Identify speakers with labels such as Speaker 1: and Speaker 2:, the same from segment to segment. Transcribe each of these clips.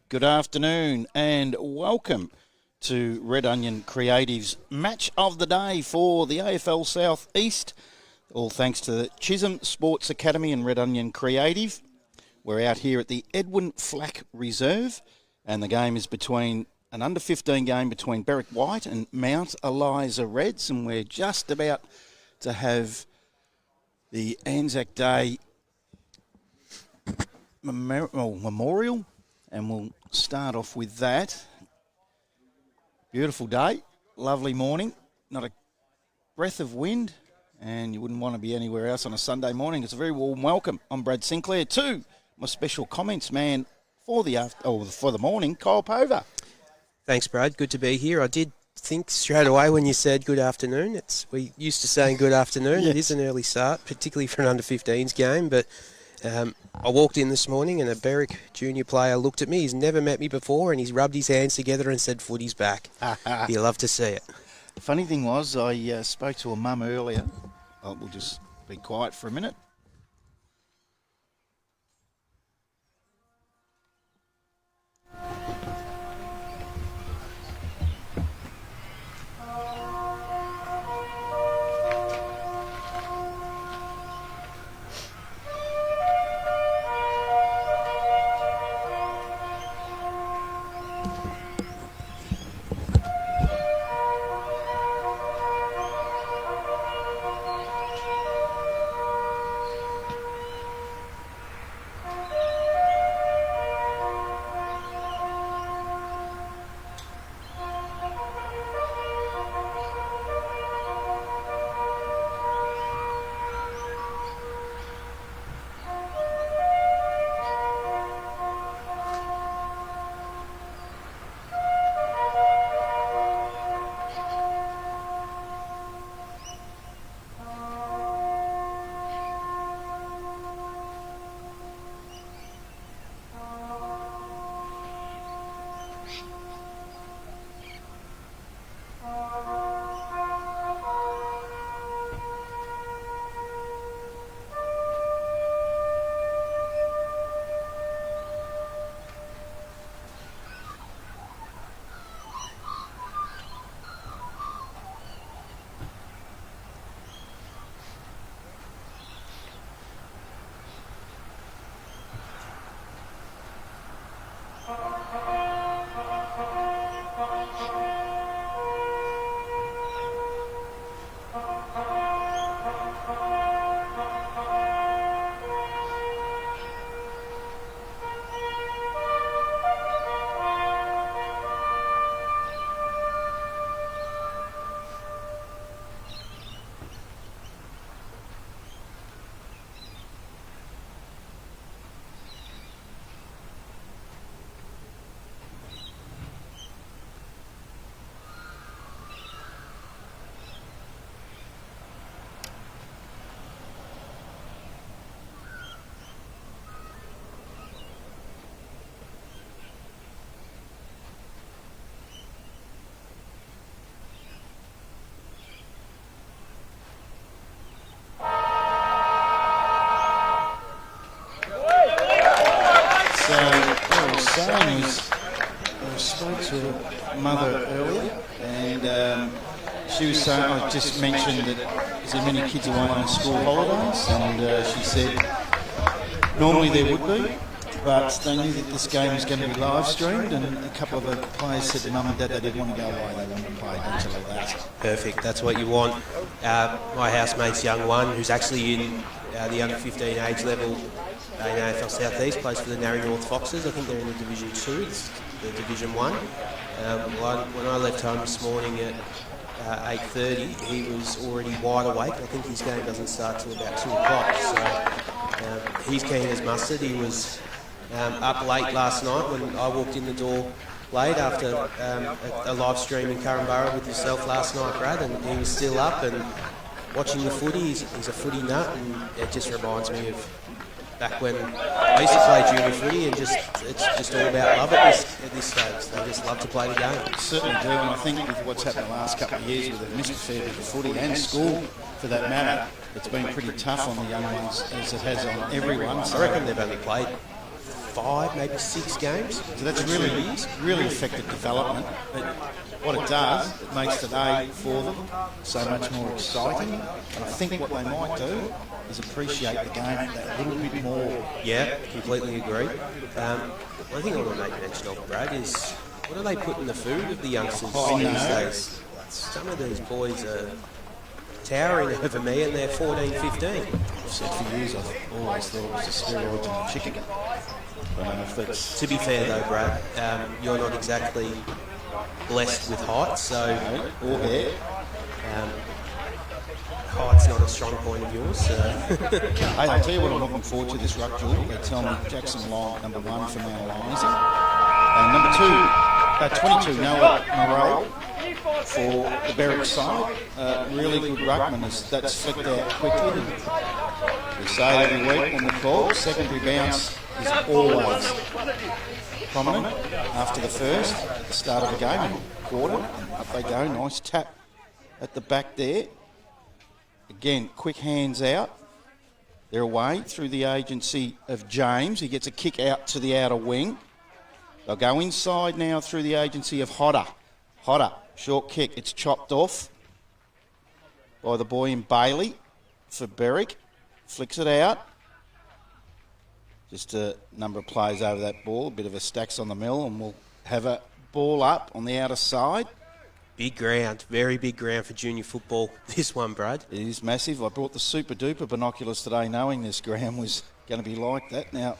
Speaker 1: Good afternoon and welcome to Red Onion Creative's Match of the Day for the AFL South East. All thanks to the Chisholm Sports Academy and Red Onion Creative. We're out here at the Edwin Flack Reserve, and the game is between an under-15 game between Berwick White and Mount Eliza Reds, and we're just about to have the Anzac Day memorial, and we'll start off with that. Beautiful day, lovely morning, not a breath of wind, and you wouldn't want to be anywhere else on a Sunday morning. It's a very warm welcome. I'm Brad Sinclair. To my special comments man for the morning, Kyle Pover.
Speaker 2: Thanks, Brad. Good to be here. I did think straight away when you said good afternoon. We used to saying good afternoon. Yes. It is an early start, particularly for an under-15s game, but I walked in this morning and a Berwick junior player looked at me. He's never met me before, and he's rubbed his hands together and said, "Footy's back." You love to see it.
Speaker 1: Funny thing was, I spoke to a mum earlier. We'll just be quiet for a minute. I spoke to a mother earlier, and she was saying, I just mentioned that is there many kids away on school holidays, and she said normally there would be, but they knew that this game was going to be live streamed, and a couple of the players said to Mum and Dad they didn't want to go away, they wanted to play until that.
Speaker 2: Perfect, that's what you want. My housemate's young one, who's actually in the under-15 age level in AFL South East, plays for the Narry North Foxes. I think they're in the Division 2, it's the Division 1. When I left home this morning at 8:30, he was already wide awake. I think his game doesn't start till about 2 o'clock, so he's keen as mustard. He was up late last night when I walked in the door late after a live stream in Currumborough with yourself last night, Brad, and he was still up and watching the footy. He's a footy nut, and it just reminds me of back when I used to play junior footy, and it's just all about love at this stage. They just love to play the game.
Speaker 1: Certainly do, and I think with what's happened the last couple of years with the missed a fair bit of footy and school, for that matter, it's been pretty tough on the young ones as it has on everyone.
Speaker 2: So I reckon they've only played 5, maybe 6 games.
Speaker 1: So that's really affected development. But what it does, it makes today for them so much more exciting. And I think what they might do is appreciate the game that little bit more.
Speaker 2: Yeah, completely agree. One thing I want to make mention of, Brad, is what do they put in the food of the youngsters these days? Some of these boys are towering over me and they're 14, 15.
Speaker 1: I've said for years, I've always thought it was the steroids and the chicken. I don't know if that's...
Speaker 2: To be fair though, Brad, you're not exactly blessed with height, so...
Speaker 1: No, or hair.
Speaker 2: Height's not a strong point of yours, so...
Speaker 1: Hey, I'll tell you what I'm looking forward to this ruck duel. They tell me Jackson Long, number 1 for Mount Eliza. And number 22, Noah Moreau for the Berwick side. Really good ruckman. That's flicked out quickly. We say it every week when we call. Secondary bounce is always prominent after the first, at the start of the game, and quarter. And up they go. Nice tap at the back there. Again, quick hands out. They're away through the agency of James. He gets a kick out to the outer wing. They'll go inside now through the agency of Hodder. Hodder, short kick. It's chopped off by the boy in Bailey for Berwick. Flicks it out. Just a number of plays over that ball. A bit of a stacks on the mill, and we'll have a ball up on the outer side.
Speaker 2: Big ground, very big ground for junior football, this one, Brad.
Speaker 1: It is massive. I brought the super duper binoculars today knowing this ground was going to be like that. Now,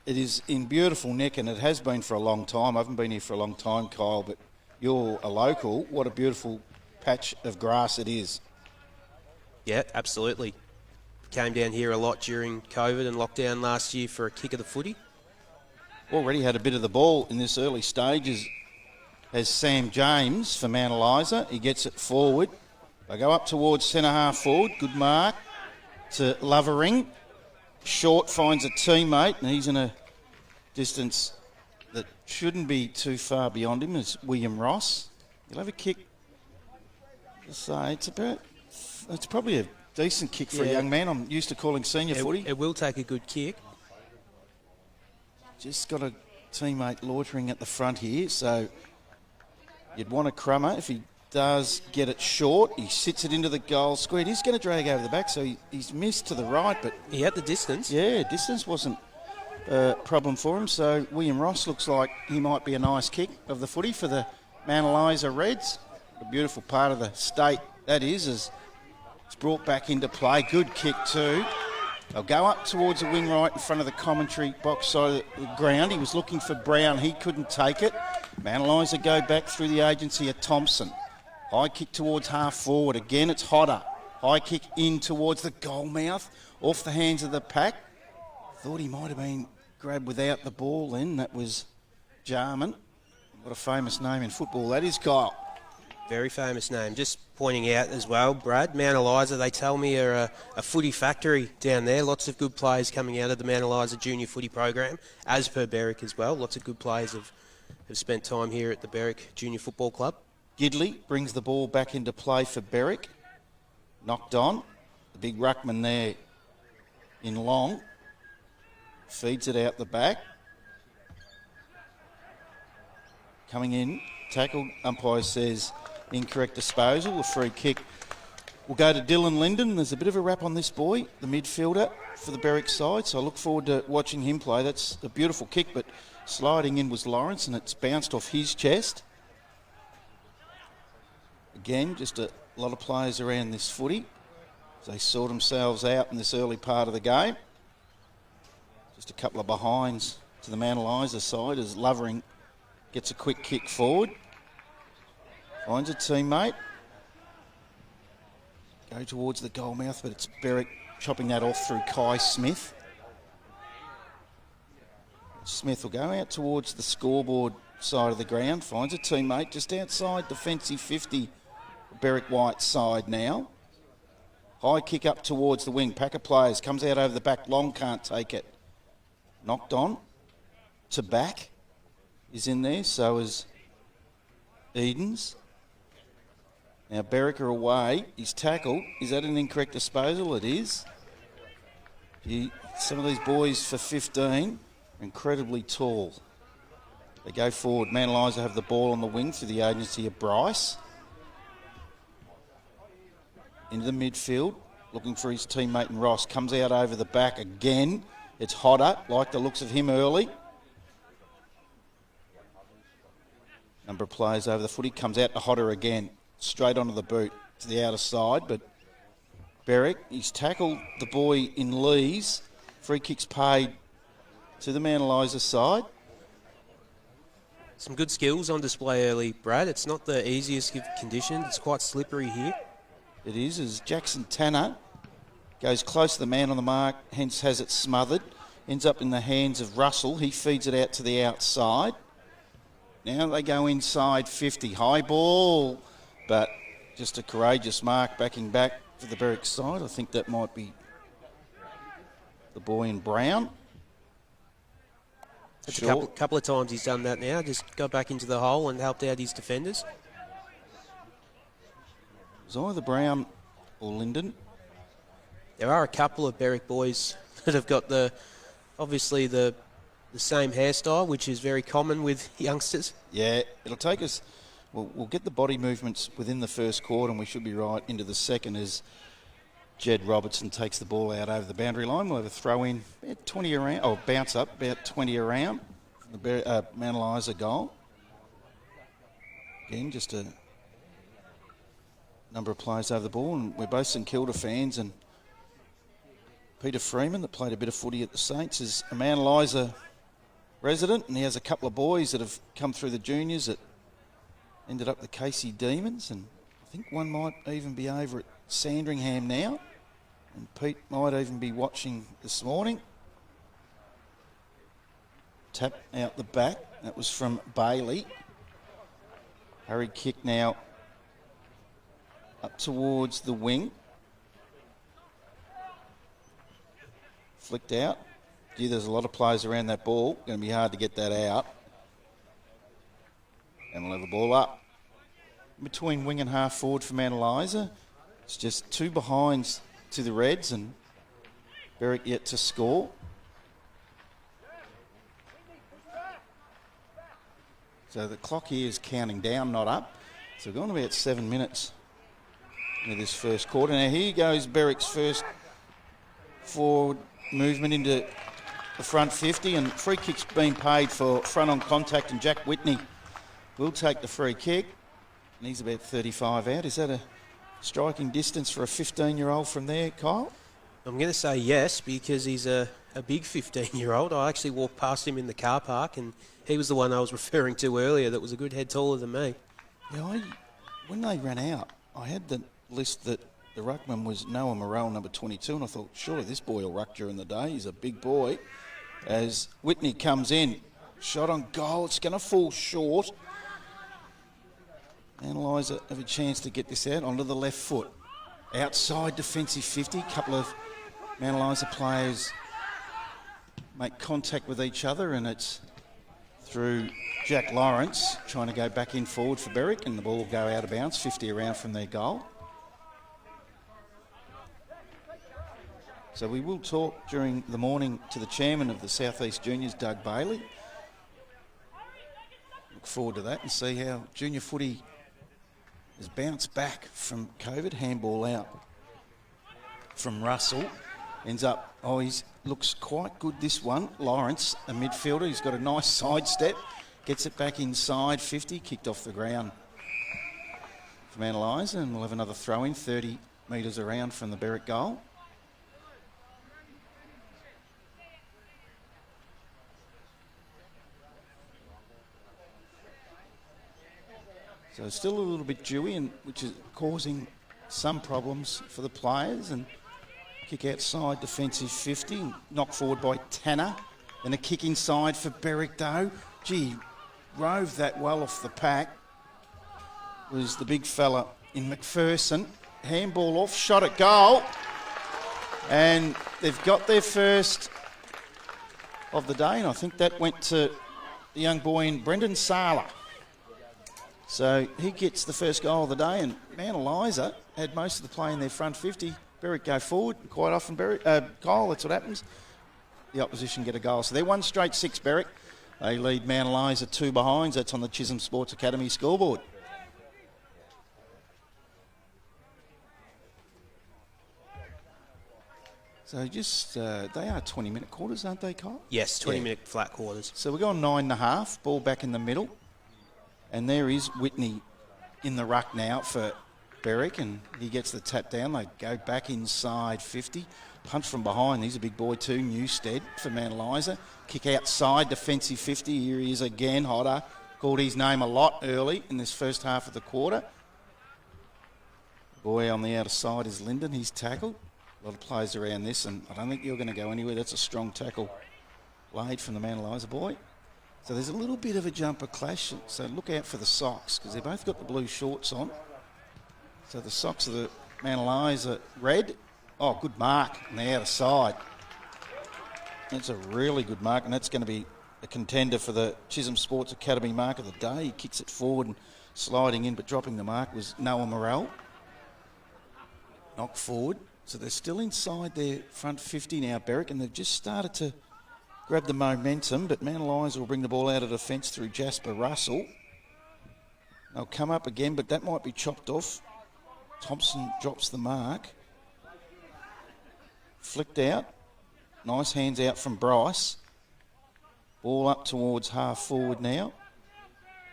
Speaker 1: it is in beautiful nick, and it has been for a long time. I haven't been here for a long time, Kyle, but you're a local. What a beautiful patch of grass it is.
Speaker 2: Yeah, absolutely. Came down here a lot during COVID and lockdown last year for a kick of the footy.
Speaker 1: Already had a bit of the ball in this early stages as Sam James for Mount Eliza. He gets it forward. They go up towards centre half forward. Good mark to Lovering. Short finds a teammate, and he's in a distance that shouldn't be too far beyond him as William Ross. He'll have a kick. It's probably a decent kick for a young man. I'm used to calling senior footy.
Speaker 2: It will take a good kick.
Speaker 1: Just got a teammate loitering at the front here, so you'd want a crummer. If he does get it short, he sits it into the goal square. He's going to drag over the back, so he's missed to the right, but
Speaker 2: he had the distance.
Speaker 1: Yeah, distance wasn't a problem for him. So William Ross looks like he might be a nice kick of the footy for the Mount Eliza Reds. A beautiful part of the state that is, as it's brought back into play. Good kick too. They'll go up towards the wing right in front of the commentary box side of the ground. He was looking for Brown. He couldn't take it. Mount Eliza go back through the agency of Thompson. High kick towards half forward. Again, it's Hodder. High kick in towards the goal mouth. Off the hands of the pack. Thought he might have been grabbed without the ball then. That was Jarman. What a famous name in football that is, Kyle.
Speaker 2: Very famous name. Just pointing out as well, Brad, Mount Eliza, they tell me, are a footy factory down there. Lots of good players coming out of the Mount Eliza junior footy program, as per Berwick as well. Lots of good players have spent time here at the Berwick Junior Football Club.
Speaker 1: Gidley brings the ball back into play for Berwick. Knocked on. The big ruckman there in long. Feeds it out the back. Coming in. Tackled. Umpire says incorrect disposal. A free kick will go to Dylan Linden. There's a bit of a rap on this boy, the midfielder for the Berwick side. So I look forward to watching him play. That's a beautiful kick, but sliding in was Lawrence, and it's bounced off his chest. Again, just a lot of players around this footy. They sort themselves out in this early part of the game. Just a couple of behinds to the Mount Eliza side as Lovering gets a quick kick forward. Finds a teammate. Go towards the goal mouth, but it's Berwick chopping that off through Kai Smith. Smith will go out towards the scoreboard side of the ground. Finds a teammate just outside defensive 50. Berwick White's side now. High kick up towards the wing. Pack of players. Comes out over the back. Long can't take it. Knocked on. To back is in there. So is Edens. Now Berwick are away. He's tackled. Is that an incorrect disposal? It is. Some of these boys for 15 incredibly tall. They go forward. Man Eliza have the ball on the wing through the agency of Bryce. Into the midfield, looking for his teammate and Ross. Comes out over the back again. It's Hodder, like the looks of him early. Number of players over the footy. Comes out to Hodder again. Straight onto the boot to the outer side, but Berwick, he's tackled the boy in Lee's. Free kicks paid to the Man Eliza side.
Speaker 2: Some good skills on display early, Brad. It's not the easiest of conditions. It's quite slippery here.
Speaker 1: It is, as Jackson Tanner goes close to the man on the mark, hence has it smothered. Ends up in the hands of Russell. He feeds it out to the outside. Now they go inside 50. High ball, but just a courageous mark backing back for the Berwick side. I think that might be the boy in brown.
Speaker 2: That's a couple of times he's done that now. Just go back into the hole and helped out his defenders.
Speaker 1: It's either Brown or Linden.
Speaker 2: There are a couple of Berwick boys that have got obviously the same hairstyle, which is very common with youngsters.
Speaker 1: Yeah, it'll take us. We'll get the body movements within the first quarter, and we should be right into the second as Jed Robertson takes the ball out over the boundary line. We'll have a throw in about 20 around, or bounce up about 20 around from the Man Eliza goal. Again, just a number of players over the ball, and we're both St Kilda fans, and Peter Freeman, that played a bit of footy at the Saints, is a Man Eliza resident, and he has a couple of boys that have come through the juniors that ended up the Casey Demons, and I think one might even be over at Sandringham now, and Pete might even be watching this morning. Tap out the back, that was from Bailey. Hurry kick now up towards the wing. Flicked out. Gee, there's a lot of players around that ball. Going to be hard to get that out. And we'll have the ball up. Between wing and half forward for Man Eliza. It's just two behinds to the Reds, and Berwick yet to score. So the clock here is counting down, not up. So we've gone about 7 minutes into this first quarter. Now here goes Berwick's first forward movement into the front 50, and free kick's been paid for front on contact, and Jack Whitney will take the free kick, and he's about 35 out. Is that a striking distance for a 15-year-old from there, Kyle?
Speaker 2: I'm going to say yes, because he's a big 15-year-old. I actually walked past him in the car park, and he was the one I was referring to earlier that was a good head taller than me.
Speaker 1: Yeah, when they ran out, I had the list that the ruckman was Noah Morrell, number 22, and I thought, surely this boy will ruck during the day. He's a big boy. As Whitney comes in, shot on goal, it's going to fall short. And Eliza have a chance to get this out onto the left foot. Outside defensive 50, couple of Man Eliza players make contact with each other, and it's through Jack Lawrence trying to go back in forward for Berwick, and the ball will go out of bounds, 50 around from their goal. So we will talk during the morning to the chairman of the South East Juniors, Doug Bailey. Look forward to that and see how junior footy has bounced back from COVID. Handball out from Russell. Ends up, he looks quite good, this one. Lawrence, a midfielder, he's got a nice sidestep. Gets it back inside 50, kicked off the ground from Man Eliza, and we'll have another throw in 30 metres around from the Berwick goal. So it's still a little bit dewy, and which is causing some problems for the players. And kick outside defensive 50, knocked forward by Tanner. Then a kick inside for Berwick though. Gee, rove that well off the pack. Was the big fella in McPherson. Handball off, shot at goal. And they've got their first of the day, and I think that went to the young boy in Brendan Sala. So he gets the first goal of the day, and Man Eliza had most of the play in their front 50. Berwick go forward, quite often Kyle, that's what happens. the opposition get a goal. So they're 1 straight 6, Berwick. They lead Mount Eliza 2 behinds. That's on the Chisholm Sports Academy scoreboard. So just, they are 20-minute quarters, aren't they, Kyle?
Speaker 2: Yes, 20-minute flat quarters.
Speaker 1: So we're going 9.5, ball back in the middle. And there is Whitney in the ruck now for Berwick, and he gets the tap down. They go back inside 50. Punch from behind. He's a big boy too. Newstead for Mount Eliza. Kick outside, defensive 50. Here he is again, Hodder. Called his name a lot early in this first half of the quarter. Boy on the outer side is Linden. He's tackled. A lot of players around this, and I don't think you're going to go anywhere. That's a strong tackle laid from the Mount Eliza boy. So there's a little bit of a jumper clash, so look out for the socks, because they've both got the blue shorts on. So the socks of the Mount Eliza red. Oh, good mark on the outer side. That's a really good mark, and that's going to be a contender for the Chisholm Sports Academy mark of the day. He kicks it forward and sliding in, but dropping the mark was Noah Morrell. Knock forward. So they're still inside their front 50 now, Berwick, and they've just started to grab the momentum, but Mount Eliza will bring the ball out of defence through Jasper Russell. They'll come up again, but that might be chopped off. Thompson drops the mark. Flicked out. Nice hands out from Bryce. Ball up towards half forward now.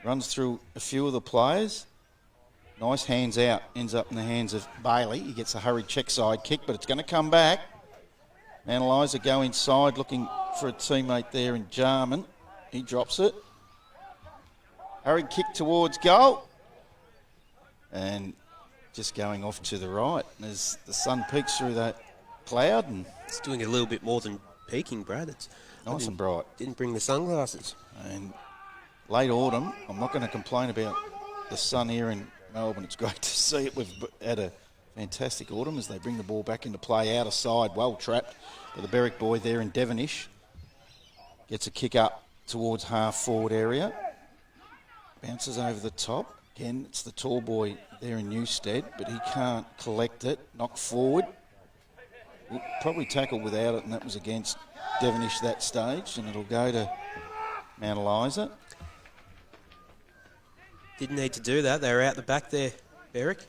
Speaker 1: Runs through a few of the players. Nice hands out. Ends up in the hands of Bailey. He gets a hurried check side kick, but it's going to come back. Mount Eliza go inside looking for a teammate there in Jarman. He drops it. Hurried kick towards goal. And just going off to the right as the sun peeks through that cloud. And
Speaker 2: it's doing a little bit more than peaking, Brad. It's
Speaker 1: nice and bright.
Speaker 2: Didn't bring the sunglasses.
Speaker 1: And late autumn, I'm not going to complain about the sun here in Melbourne. It's great to see it. We've had a fantastic autumn as they bring the ball back into play out of side. Well trapped by the Berwick boy there in Devonish. Gets a kick up towards half forward area. Bounces over the top. Again, it's the tall boy there in Newstead, but he can't collect it. Knock forward. We'll probably tackle without it, and that was against Devonish that stage, and it'll go to Mount Eliza.
Speaker 2: Didn't need to do that. They were out the back there, Berwick.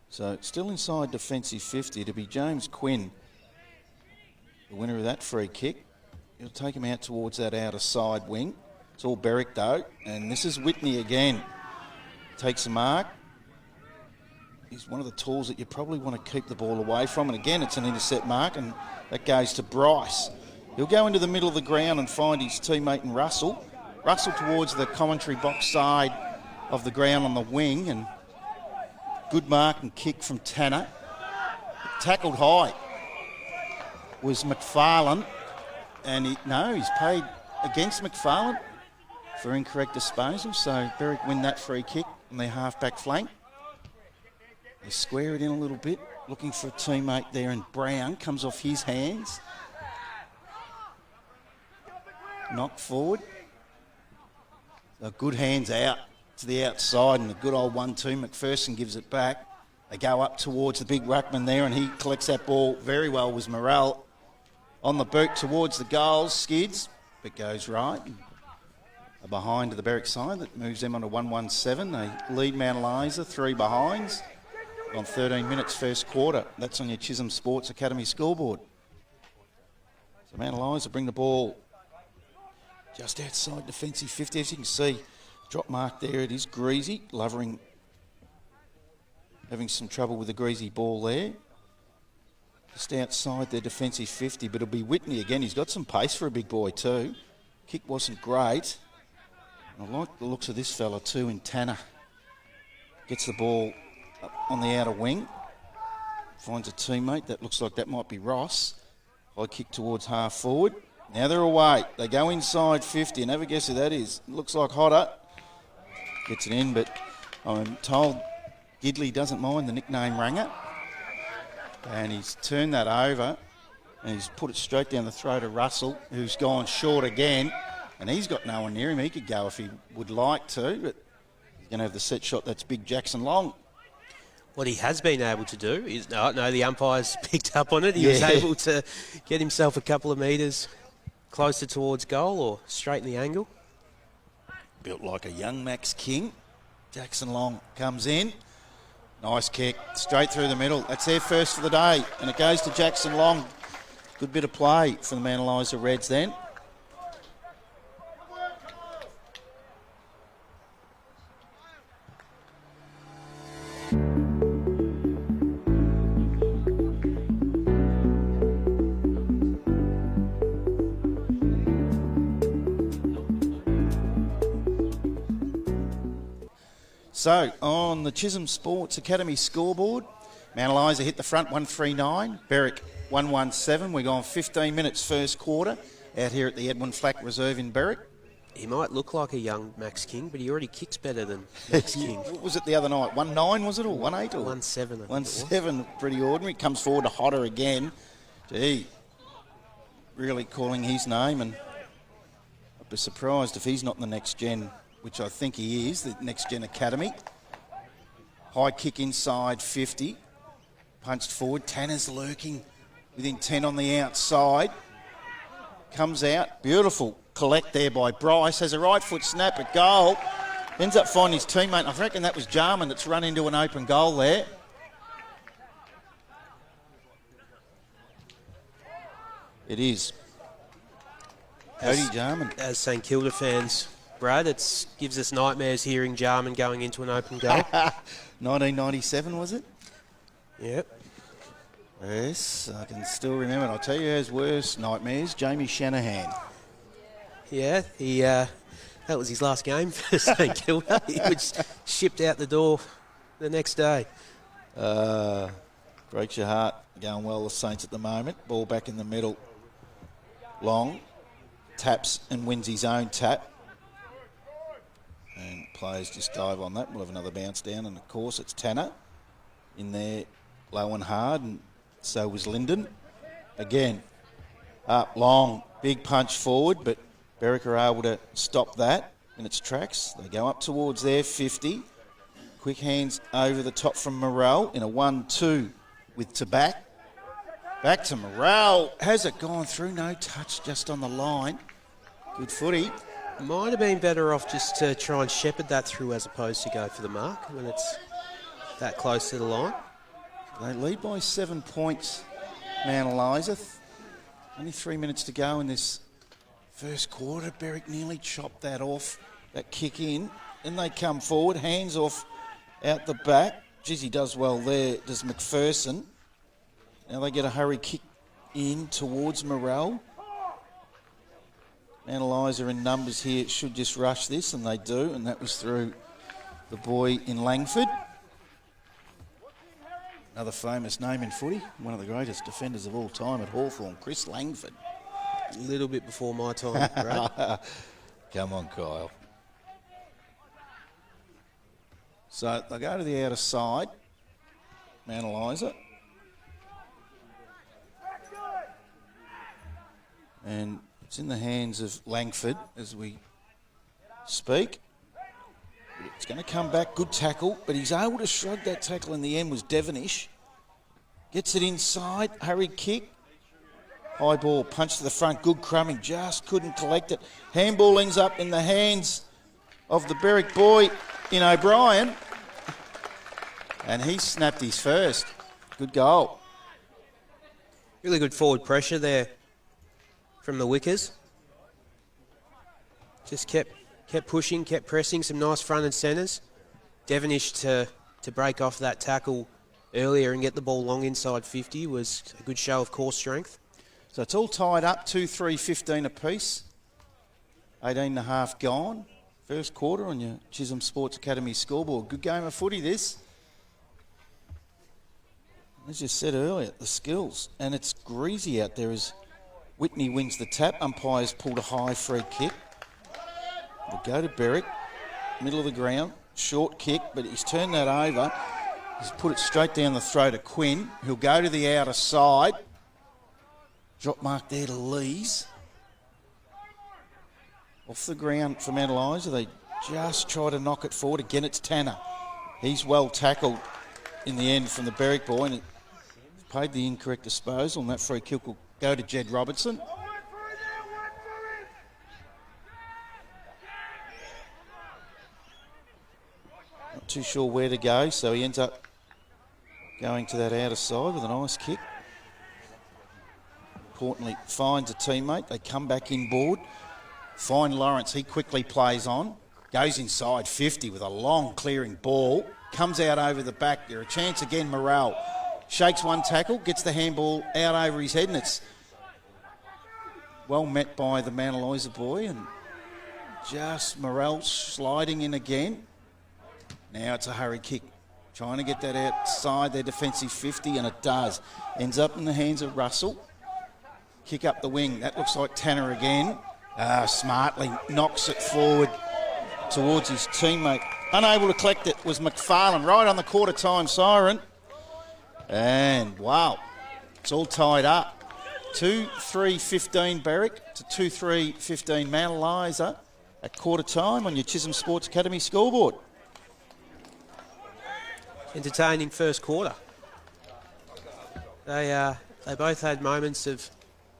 Speaker 1: So still inside defensive 50 to be James Quinn, the winner of that free kick. He'll take him out towards that outer side wing. It's all Berwick though, and this is Whitney again. Takes a mark. He's one of the tools that you probably want to keep the ball away from, and again it's an intercept mark, and that goes to Bryce. He'll go into the middle of the ground and find his teammate in Russell. Russell towards the commentary box side of the ground on the wing, and good mark and kick from Tanner. Tackled high was McFarlane, and he's paid against McFarlane for incorrect disposal, so Berwick win that free kick on their half-back flank. They square it in a little bit, looking for a teammate there, and Brown comes off his hands. Knock forward. Good hands out to the outside, and a good old 1-2. McPherson gives it back. They go up towards the big ruckman there, and he collects that ball very well. Was Morrell on the boot towards the goals, skids, but goes right. Behind to the Berwick side, that moves them on to 1-1-7. They lead Mount Eliza 3 behinds on 13 minutes first quarter. That's on your Chisholm Sports Academy scoreboard. So Mount Eliza bring the ball just outside defensive 50. As you can see, drop mark there. It is Greasy. Lovering having some trouble with the Greasy ball there. Just outside their defensive 50, but it'll be Whitney again. He's got some pace for a big boy too. Kick wasn't great. I like the looks of this fella too in Tanner. Gets the ball up on the outer wing. Finds a teammate. That looks like that might be Ross. High kick towards half forward. Now they're away. They go inside 50, and have a guess who that is. Looks like Hodder. Gets it in, but I'm told Gidley doesn't mind the nickname Ranger. And he's turned that over, and he's put it straight down the throat of Russell, who's gone short again. And he's got no one near him. He could go if he would like to, but he's going to have the set shot. That's big Jackson Long.
Speaker 2: What he has been able to do is... No, the umpire's picked up on it. He was able to get himself a couple of metres closer towards goal or straighten the angle.
Speaker 1: Built like a young Max King. Jackson Long comes in. Nice kick, straight through the middle. That's their first for the day, and it goes to Jackson Long. Good bit of play for the Eliza Reds then. So, on the Chisholm Sports Academy scoreboard, Mount Eliza hit the front 139, Berwick 117. We're going 15 minutes first quarter out here at the Edwin Flack Reserve in Berwick.
Speaker 2: He might look like a young Max King, but he already kicks better than Max King.
Speaker 1: What was it the other night? 1-9 was it, or 1-8? Or
Speaker 2: 1-7.
Speaker 1: 1-7, pretty ordinary. Comes forward to Hodder again. Gee, really calling his name, and I'd be surprised if he's not in the next gen, which I think he is, the Next Gen Academy. High kick inside 50. Punched forward. Tanner's lurking within 10 on the outside. Comes out. Beautiful collect there by Bryce. Has a right foot snap at goal. Ends up finding his teammate. I reckon that was Jarman that's run into an open goal there. It is. Cody Jarman.
Speaker 2: As St Kilda fans, Brad, it gives us nightmares hearing Jarman going into an open goal.
Speaker 1: 1997, was it?
Speaker 2: Yep.
Speaker 1: Yes, I can still remember. I'll tell you who has worse nightmares, Jamie Shanahan.
Speaker 2: Yeah, that was his last game for St Kilda. He was shipped out the door the next day.
Speaker 1: Breaks your heart. Going well, the Saints at the moment. Ball back in the middle. Long. Taps and wins his own tap. And players just dive on that. We'll have another bounce down. And, of course, it's Tanner in there, low and hard. And so was Lyndon. Again, up, long, big punch forward. But Berwick are able to stop that in its tracks. They go up towards their 50. Quick hands over the top from Morrell in a 1-2 with Tabac. Back to Morrell. Has it gone through? No touch, just on the line. Good footy.
Speaker 2: Might have been better off just to try and shepherd that through as opposed to go for the mark when it's that close to the line.
Speaker 1: They lead by 7 points, Mount Eliza. Only 3 minutes to go in this first quarter. Berwick nearly chopped that off, that kick in. Then they come forward, hands off out the back. Geez, he does well there, does McPherson. Now they get a hurry kick in towards Morrell. Mount Eliza in numbers here should just rush this, and they do, and that was through the boy in Langford. Another famous name in footy, one of the greatest defenders of all time at Hawthorn, Chris Langford.
Speaker 2: A little bit before my time, Brad.
Speaker 1: Come on, Kyle. So they go to the outer side, Mount Eliza. And it's in the hands of Langford as we speak. It's going to come back. Good tackle, but he's able to shrug that tackle in the end was Devonish. Gets it inside. Hurry kick. High ball. Punch to the front. Good crumbing. Just couldn't collect it. Handball ends up in the hands of the Berwick boy in O'Brien. And he snapped his first. Good goal.
Speaker 2: Really good forward pressure there from the Wickers. Just kept pushing, kept pressing, some nice front and centres. Devonish to break off that tackle earlier and get the ball long inside 50 was a good show of core strength.
Speaker 1: So it's all tied up, 2-3, 15 apiece. 18.5 gone. First quarter on your Chisholm Sports Academy scoreboard. Good game of footy, this. As you said earlier, the skills. And it's greasy out there as Whitney wins the tap. Umpires pulled a high free kick. We'll go to Berwick, middle of the ground, short kick, but he's turned that over. He's put it straight down the throat of Quinn. He'll go to the outer side. Drop mark there to Lees. Off the ground for Mount Eliza. They just try to knock it forward. Again, it's Tanner. He's well tackled. in the end from the Berwick boy, and it paid the incorrect disposal, and that free kick will go to Jed Robertson. Not too sure where to go, so he ends up going to that outer side with a nice kick. Importantly, finds a teammate. They come back inboard. Find Lawrence. He quickly plays on. Goes inside 50 with a long clearing ball. Comes out over the back. There a chance again. Morrell shakes one tackle. Gets the handball out over his head. And it's well met by the Mount Eliza boy. And just Morrell sliding in again. Now it's a hurry kick. Trying to get that outside their defensive 50. And it does. Ends up in the hands of Russell. Kick up the wing. That looks like Tanner again. Smartly knocks it forward towards his teammate. Unable to collect it was McFarlane right on the quarter time siren. And wow, it's all tied up. 2-3-15 Berwick to 2-3-15 Mount Eliza at quarter time on your Chisholm Sports Academy scoreboard.
Speaker 2: Entertaining first quarter. They both had moments of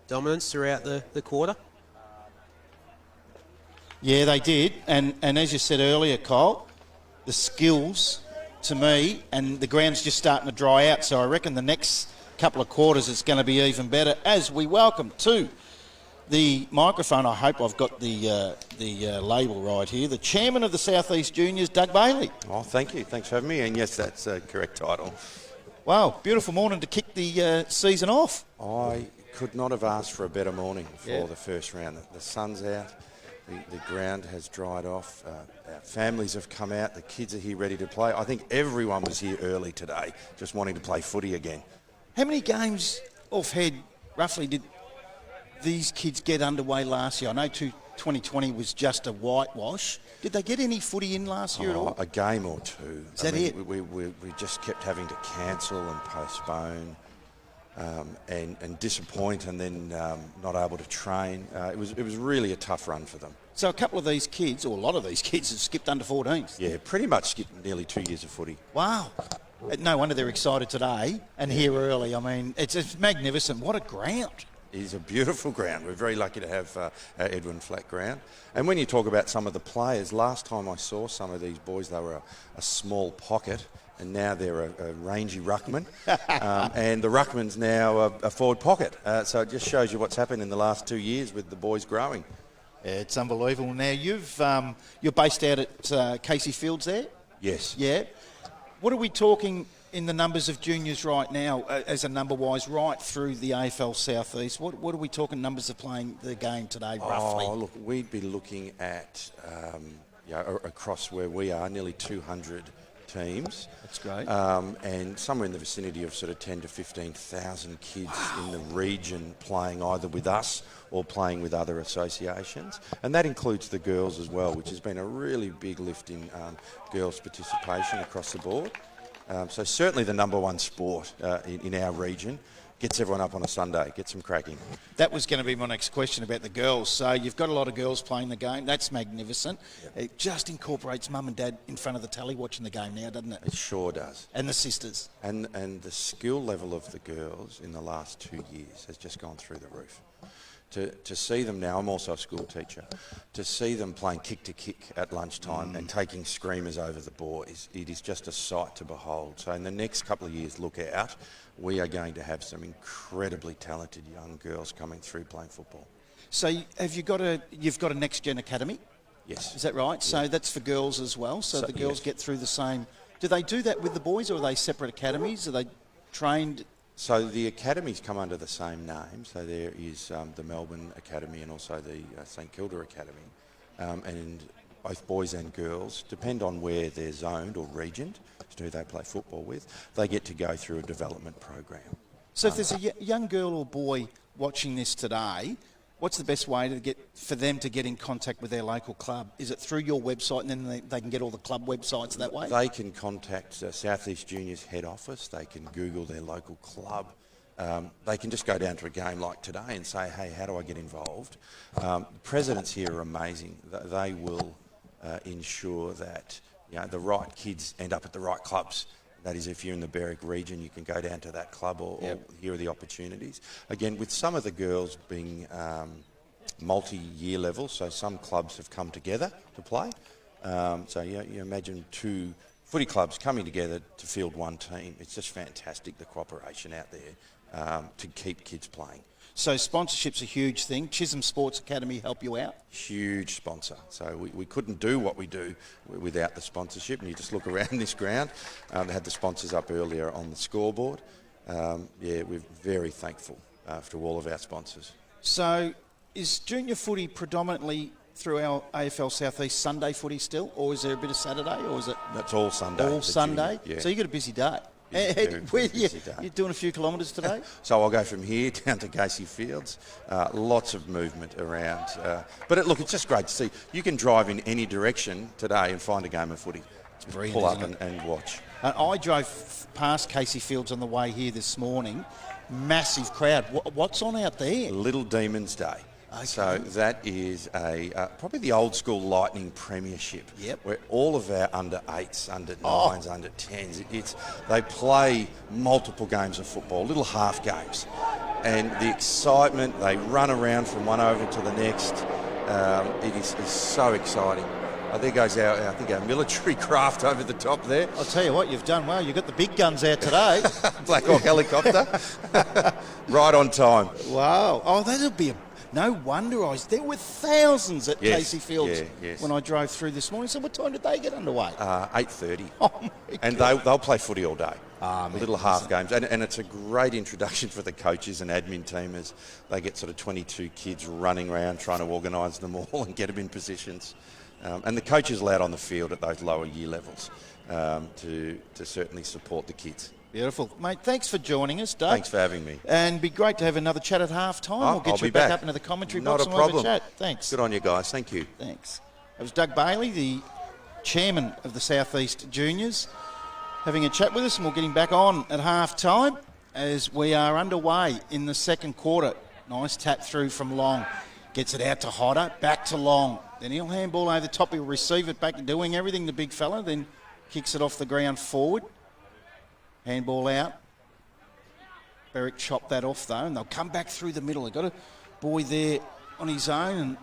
Speaker 2: dominance throughout the quarter.
Speaker 1: Yeah, they did. And as you said earlier, Kyle, the skills, to me, and the ground's just starting to dry out, so I reckon the next couple of quarters it's going to be even better. As we welcome to the microphone, I hope I've got the label right here, the chairman of the South East Juniors, Doug Bailey.
Speaker 3: Oh, thank you. Thanks for having me. And yes, that's a correct title.
Speaker 1: Wow, beautiful morning to kick the season off.
Speaker 3: I could not have asked for a better morning for the first round. The sun's out. The ground has dried off. Our families have come out. The kids are here ready to play. I think everyone was here early today just wanting to play footy again.
Speaker 1: How many games off-head, roughly, did these kids get underway last year? I know 2020 was just a whitewash. Did they get any footy in last year at all?
Speaker 3: A game or two.
Speaker 1: Is that it?
Speaker 3: We just kept having to cancel and postpone and disappoint and then not able to train. It was really a tough run for them.
Speaker 1: So a couple of these kids, or a lot of these kids, have skipped under 14s.
Speaker 3: Yeah, pretty much skipped nearly 2 years of footy.
Speaker 1: Wow. No wonder they're excited today and here early. I mean, it's magnificent. What a ground.
Speaker 3: It is a beautiful ground. We're very lucky to have Edwin Flat ground. And when you talk about some of the players, last time I saw some of these boys, they were a small pocket, and now they're a rangy ruckman. And the ruckman's now a forward pocket. So it just shows you what's happened in the last 2 years with the boys growing.
Speaker 1: Yeah, it's unbelievable. Now, you're based out at Casey Fields there?
Speaker 3: Yes.
Speaker 1: Yeah. What are we talking in the numbers of juniors right now, as a number-wise, right through the AFL South East? What are we talking numbers of playing the game today, roughly?
Speaker 3: Oh, look, we'd be looking at, across where we are, nearly 200 teams.
Speaker 1: That's great.
Speaker 3: And somewhere in the vicinity of sort of 10 to 15,000 kids in the region playing either with us or playing with other associations. And that includes the girls as well, which has been a really big lift in girls' participation across the board. So certainly the number one sport in our region. Gets everyone up on a Sunday, gets them cracking.
Speaker 1: That was going to be my next question about the girls. So you've got a lot of girls playing the game. That's magnificent. Yep. It just incorporates mum and dad in front of the telly watching the game now, doesn't it?
Speaker 3: It sure does.
Speaker 1: And the sisters.
Speaker 3: And the skill level of the girls in the last 2 years has just gone through the roof. To see them now, I'm also a school teacher, to see them playing kick to kick at lunchtime and taking screamers over the boys, it is just a sight to behold. So in the next couple of years, look out. We are going to have some incredibly talented young girls coming through playing football. So
Speaker 1: you've got a Next Gen Academy?
Speaker 3: Yes.
Speaker 1: Is that right? Yeah. So that's for girls as well? So the girls get through the same... Do they do that with the boys, or are they separate academies? Are they trained...
Speaker 3: So the academies come under the same name. So there is the Melbourne Academy and also the St Kilda Academy. And both boys and girls, depend on where they're zoned or regioned, to who they play football with, they get to go through a development program.
Speaker 1: So if there's a young girl or boy watching this today, what's the best way for them to get in contact with their local club? Is it through your website and then they can get all the club websites that way?
Speaker 3: They can contact South East Juniors head office. They can Google their local club. They can just go down to a game like today and say, hey, how do I get involved? The presidents here are amazing. They will ensure that the right kids end up at the right clubs. That is, if you're in the Berwick region, you can go down to that club or here are the opportunities. Again, with some of the girls being multi-year level, so some clubs have come together to play. So you imagine 2 footy clubs coming together to field one team. It's just fantastic, the cooperation out there to keep kids playing.
Speaker 1: So sponsorship's a huge thing. Chisholm Sports Academy help you out?
Speaker 3: Huge sponsor. So we couldn't do what we do without the sponsorship. And you just look around this ground. They had the sponsors up earlier on the scoreboard. We're very thankful to all of our sponsors.
Speaker 1: So is junior footy predominantly through our AFL South East Sunday footy still, or is there a bit of Saturday, or is it?
Speaker 3: That's all Sunday.
Speaker 1: All Sunday?
Speaker 3: Junior, yeah.
Speaker 1: So you got a busy day. You're doing a few kilometres today?
Speaker 3: So I'll go from here down to Casey Fields. Lots of movement around. But it's just great to see. You can drive in any direction today and find a game of footy.
Speaker 1: It's brilliant,
Speaker 3: pull up and watch.
Speaker 1: I drove past Casey Fields on the way here this morning. Massive crowd. What's on out there?
Speaker 3: Little Demons Day.
Speaker 1: Okay.
Speaker 3: So that is probably the old school Lightning Premiership, where all of our under 8s, under 9s, under 10s, they play multiple games of football, little half games, and the excitement. They run around from one over to the next. It is so exciting. There goes our military craft over the top there.
Speaker 1: I'll tell you what, you've done well. You've got the big guns out today.
Speaker 3: Black Hawk helicopter, right on time.
Speaker 1: Wow. Oh, that'll be no wonder there were thousands at Casey Fields when I drove through this morning. So what time did they get underway?
Speaker 3: 8:30.
Speaker 1: Oh, my
Speaker 3: and they'll play footy all day. Little half games. And it's a great introduction for the coaches and admin team as they get sort of 22 kids running around trying to organise them all and get them in positions. And the coach is allowed on the field at those lower year levels to certainly support the kids.
Speaker 1: Beautiful. Mate, thanks for joining us, Doug.
Speaker 3: Thanks for having me.
Speaker 1: And it'd be great to have another chat at half time. We'll get
Speaker 3: I'll
Speaker 1: you
Speaker 3: be
Speaker 1: back up into the commentary box and we'll have a chat. Thanks.
Speaker 3: Good on you guys. Thank you.
Speaker 1: Thanks. It was Doug Bailey, the chairman of the South East Juniors, having a chat with us, and we'll get him back on at half time as we are underway in the second quarter. Nice tap through from Long. Gets it out to Hodder, back to Long. Then he'll handball over the top. He'll receive it back, doing everything, the big fella. Then kicks it off the ground forward. Handball out. Berwick chopped that off, though, and they'll come back through the middle. They've got a boy there on his own, and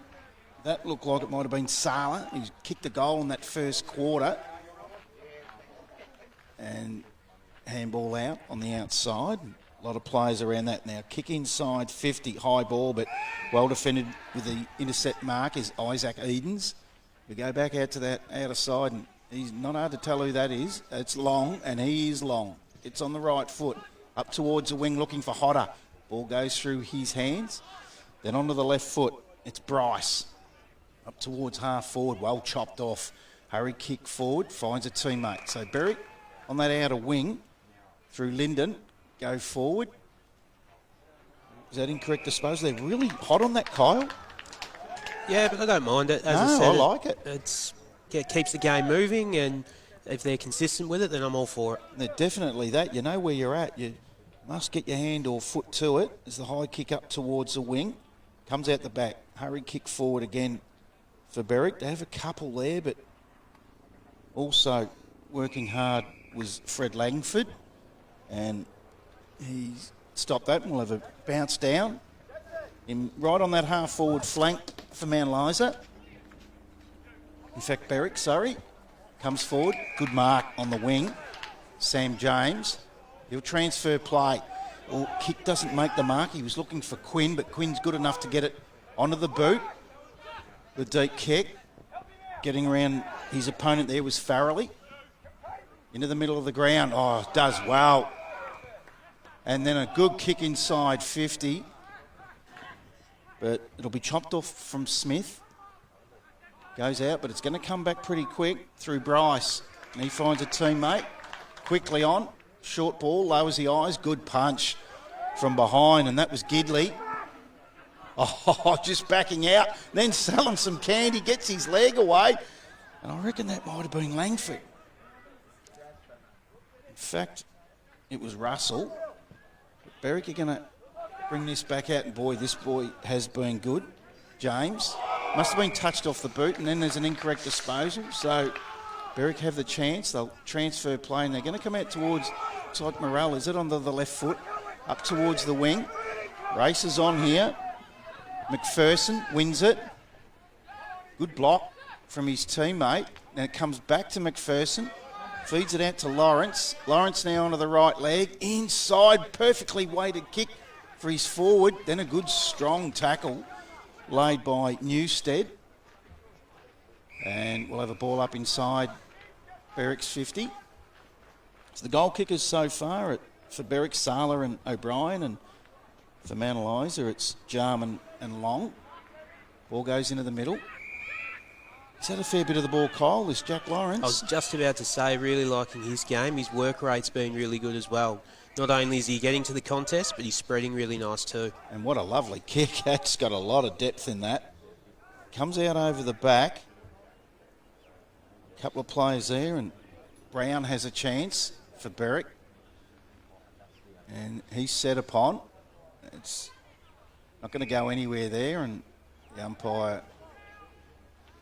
Speaker 1: that looked like it might have been Sala. He kicked the goal in that first quarter. And handball out on the outside. A lot of players around that now. Kick inside 50, high ball, but well defended with the intercept mark is Isaac Edens. We go back out to that outer side, and he's not hard to tell who that is. It's Long, and he is Long. It's on the right foot. Up towards the wing, looking for Hodder. Ball goes through his hands. Then onto the left foot. It's Bryce. Up towards half forward, well chopped off. Hurry kick forward, finds a teammate. So Berwick on that outer wing through Linden. Go forward. Is that incorrect, I suppose? They're really hot on that, Kyle.
Speaker 2: Yeah, but I don't mind it. As
Speaker 1: No,
Speaker 2: I said,
Speaker 1: I like it.
Speaker 2: It keeps the game moving, and if they're consistent with it, then I'm all for it.
Speaker 1: They're definitely that. You know where you're at. You must get your hand or foot to it. As the high kick up towards the wing. Comes out the back. Hurry kick forward again for Berwick. They have a couple there, but also working hard was Fred Langford. And he's stopped that, and we'll have a bounce down. Right on that half-forward flank for Mount Eliza. In fact, Berwick, comes forward. Good mark on the wing. Sam James. He'll transfer play. Kick doesn't make the mark. He was looking for Quinn, but Quinn's good enough to get it onto the boot. The deep kick. Getting around his opponent there was Farrelly. Into the middle of the ground. Oh, does well. And then a good kick inside 50. But it'll be chopped off from Smith. Goes out, but it's going to come back pretty quick through Bryce. And he finds a teammate. Quickly on. Short ball, lowers the eyes. Good punch from behind, and that was Gidley. Oh, just backing out. Then selling some candy, gets his leg away. And I reckon that might have been Langford. In fact, it was Russell. Berwick are going to bring this back out, and boy, this boy has been good. James must have been touched off the boot, and then there's an incorrect disposal. So Berwick have the chance. They'll transfer play, and they're going to come out towards, it's like Morel, is it on the left foot? Up towards the wing. Races on here. McPherson wins it. Good block from his teammate. Now it comes back to McPherson. Feeds it out to Lawrence. Lawrence now onto the right leg. Inside, perfectly weighted kick for his forward. Then a good strong tackle laid by Newstead. And we'll have a ball up inside Berwick's 50. So the goal kickers so far for Berwick, Sala and O'Brien, and for Mount Eliza it's Jarman and Long. Ball goes into the middle. He's had a fair bit of the ball, Kyle, this Jack Lawrence.
Speaker 2: I was just about to say, really liking his game. His work rate's been really good as well. Not only is he getting to the contest, but he's spreading really nice too.
Speaker 1: And what a lovely kick. That's got a lot of depth in that. Comes out over the back. Couple of players there, and Brown has a chance for Berwick. And he's set upon. It's not going to go anywhere there, and the umpire.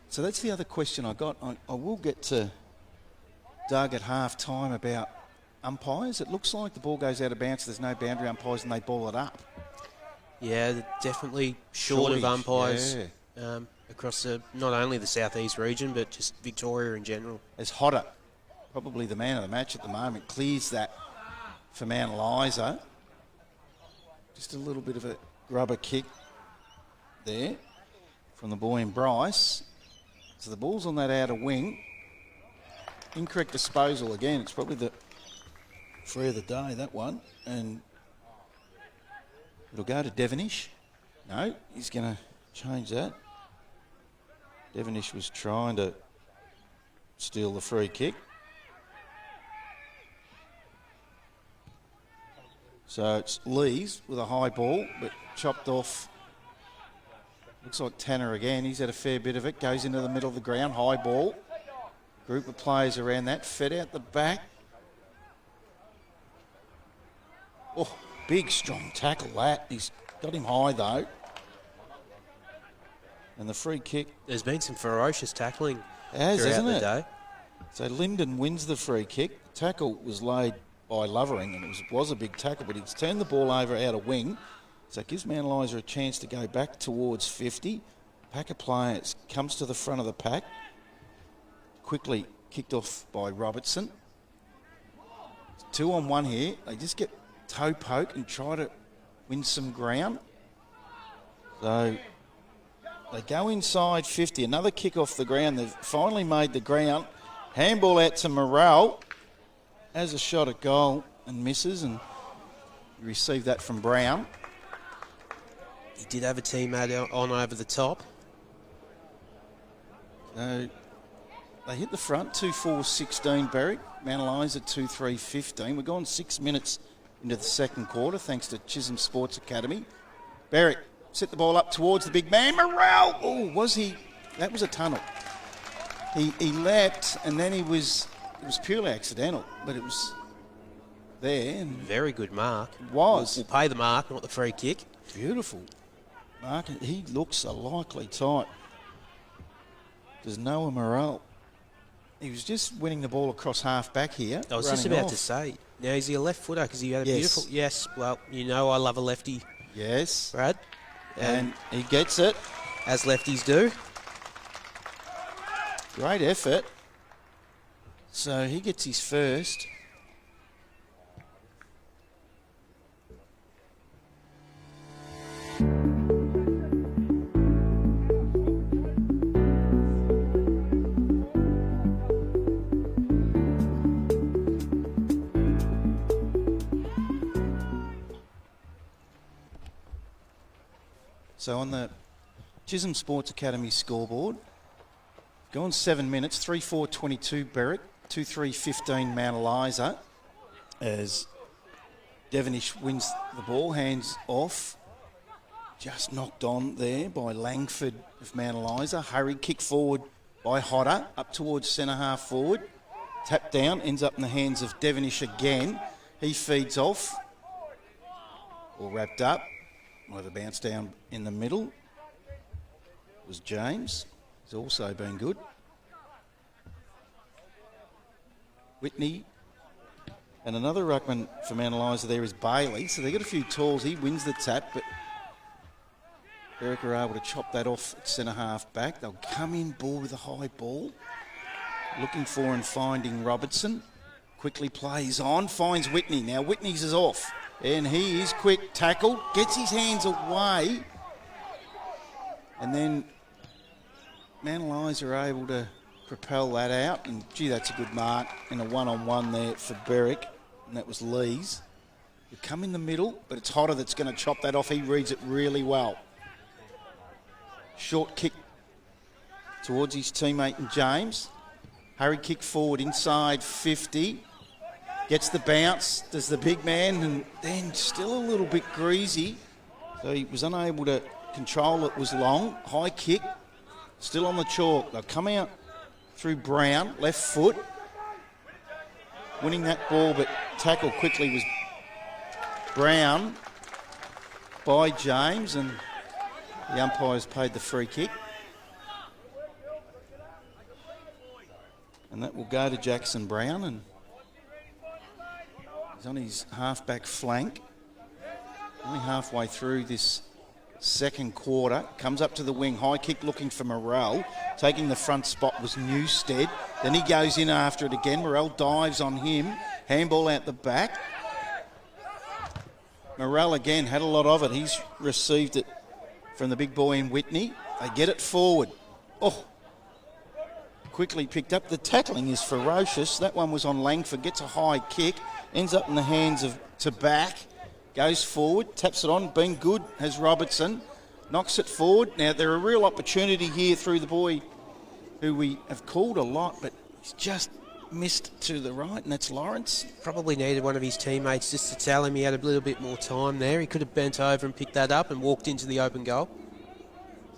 Speaker 1: So that's the other question I got. I will get to Doug at half time about umpires. It looks like the ball goes out of bounds, there's no boundary umpires, and they ball it up.
Speaker 2: Yeah, they're definitely short of umpires
Speaker 1: yeah.
Speaker 2: Across not only the southeast region, but just Victoria in general.
Speaker 1: As Hodder, probably the man of the match at the moment, clears that for Mount Eliza. Just a little bit of a grubber kick there from the boy in Bryce. So the ball's on that outer wing. Incorrect disposal again. It's probably the free of the day, that one. And it'll go to Devonish. No, he's going to change that. Devonish was trying to steal the free kick. So it's Lees with a high ball, but chopped off. Looks like Tanner again. He's had a fair bit of it. Goes into the middle of the ground. High ball. Group of players around that. Fed out the back. Oh, big, strong tackle that. He's got him high, though. And the free kick.
Speaker 2: There's been some ferocious tackling
Speaker 1: throughout
Speaker 2: the day.
Speaker 1: So Lyndon wins the free kick. Tackle was laid by Lovering, and it was a big tackle, but he's turned the ball over out of wing. So it gives Mount Eliza a chance to go back towards 50. Pack of players comes to the front of the pack. Quickly kicked off by Robertson. 2-on-1 here. They just get toe poke and try to win some ground. So they go inside 50. Another kick off the ground. They've finally made the ground. Handball out to Morel. Has a shot at goal and misses, and you receive that from Brown.
Speaker 2: He did have a teammate on over the top.
Speaker 1: So they hit the front, 2-4-16 Berwick. Mount Eliza 2-3-15. We're gone 6 minutes into the second quarter, thanks to Chisholm Sports Academy. Berwick set the ball up towards the big man. Morel! Oh, was he? That was a tunnel. He leapt, and then it was purely accidental, but it was there. And
Speaker 2: very good mark.
Speaker 1: It was.
Speaker 2: We'll pay the mark, not the free kick.
Speaker 1: Beautiful mark. He looks a likely type. There's Noah Morel. He was just winning the ball across half back here.
Speaker 2: I was just about to say, now is he a left footer? Because he had a beautiful... Yes, well, you know I love a lefty.
Speaker 1: Yes.
Speaker 2: Brad.
Speaker 1: And he gets it.
Speaker 2: As lefties do.
Speaker 1: Great effort. So he gets his first. So on the Chisholm Sports Academy scoreboard, gone 7 minutes, 3-4-22 Berwick, 2-3-15 Mount Eliza, as Devonish wins the ball, hands off. Just knocked on there by Langford of Mount Eliza. Hurry, kick forward by Hodder, up towards centre half forward. Tap down, ends up in the hands of Devonish again. He feeds off, all wrapped up. Might have a bounce down in the middle. It was James. He's also been good. Whitney. And another ruckman from Eliza there is Bailey. So they get a few tools. He wins the tap, but Berwick are able to chop that off at centre half back. They'll come in ball with a high ball. Looking for and finding Robertson. Quickly plays on, finds Whitney. Now Whitney's is off. And he is quick, tackled, gets his hands away. And then Eliza are able to propel that out. And gee, that's a good mark in a one-on-one there for Berwick. And that was Lee's. You come in the middle, but it's Hodder that's going to chop that off. He reads it really well. Short kick towards his teammate and James. Hurry kick forward inside 50. Gets the bounce, does the big man, and then still a little bit greasy. So he was unable to control it, was long. High kick, still on the chalk. They'll come out through Brown, left foot. Winning that ball, but tackle quickly was Brown by James, and the umpires paid the free kick. And that will go to Jackson Brown, and he's on his half-back flank. Only halfway through this second quarter. Comes up to the wing, high kick looking for Morrell. Taking the front spot was Newstead. Then he goes in after it again. Morrell dives on him. Handball out the back. Morrell again had a lot of it. He's received it from the big boy in Whitney. They get it forward. Oh, quickly picked up. The tackling is ferocious. That one was on Langford. Gets a high kick. Ends up in the hands of Tabac. Goes forward. Taps it on. Been good has Robertson. Knocks it forward. Now, there are real opportunity here through the boy who we have called a lot, but he's just missed to the right, and that's Lawrence.
Speaker 2: Probably needed one of his teammates just to tell him he had a little bit more time there. He could have bent over and picked that up and walked into the open goal.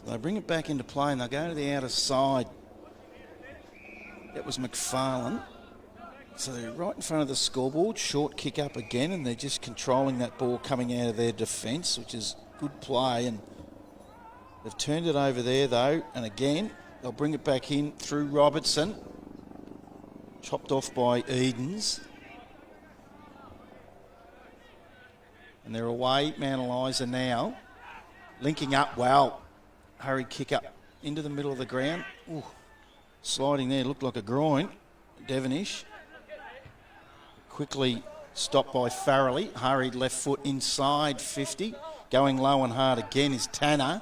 Speaker 1: So they bring it back into play, and they'll go to the outer side. That was McFarlane. So they're right in front of the scoreboard. Short kick up again, and they're just controlling that ball coming out of their defence, which is good play. And they've turned it over there, though, and again, they'll bring it back in through Robertson. Chopped off by Edens. And they're away, Mount Eliza now. Linking up well. Hurry kick up into the middle of the ground. Ooh, sliding there, looked like a groin. Devonish. Quickly stopped by Farrelly. Hurried left foot inside 50. Going low and hard again is Tanner.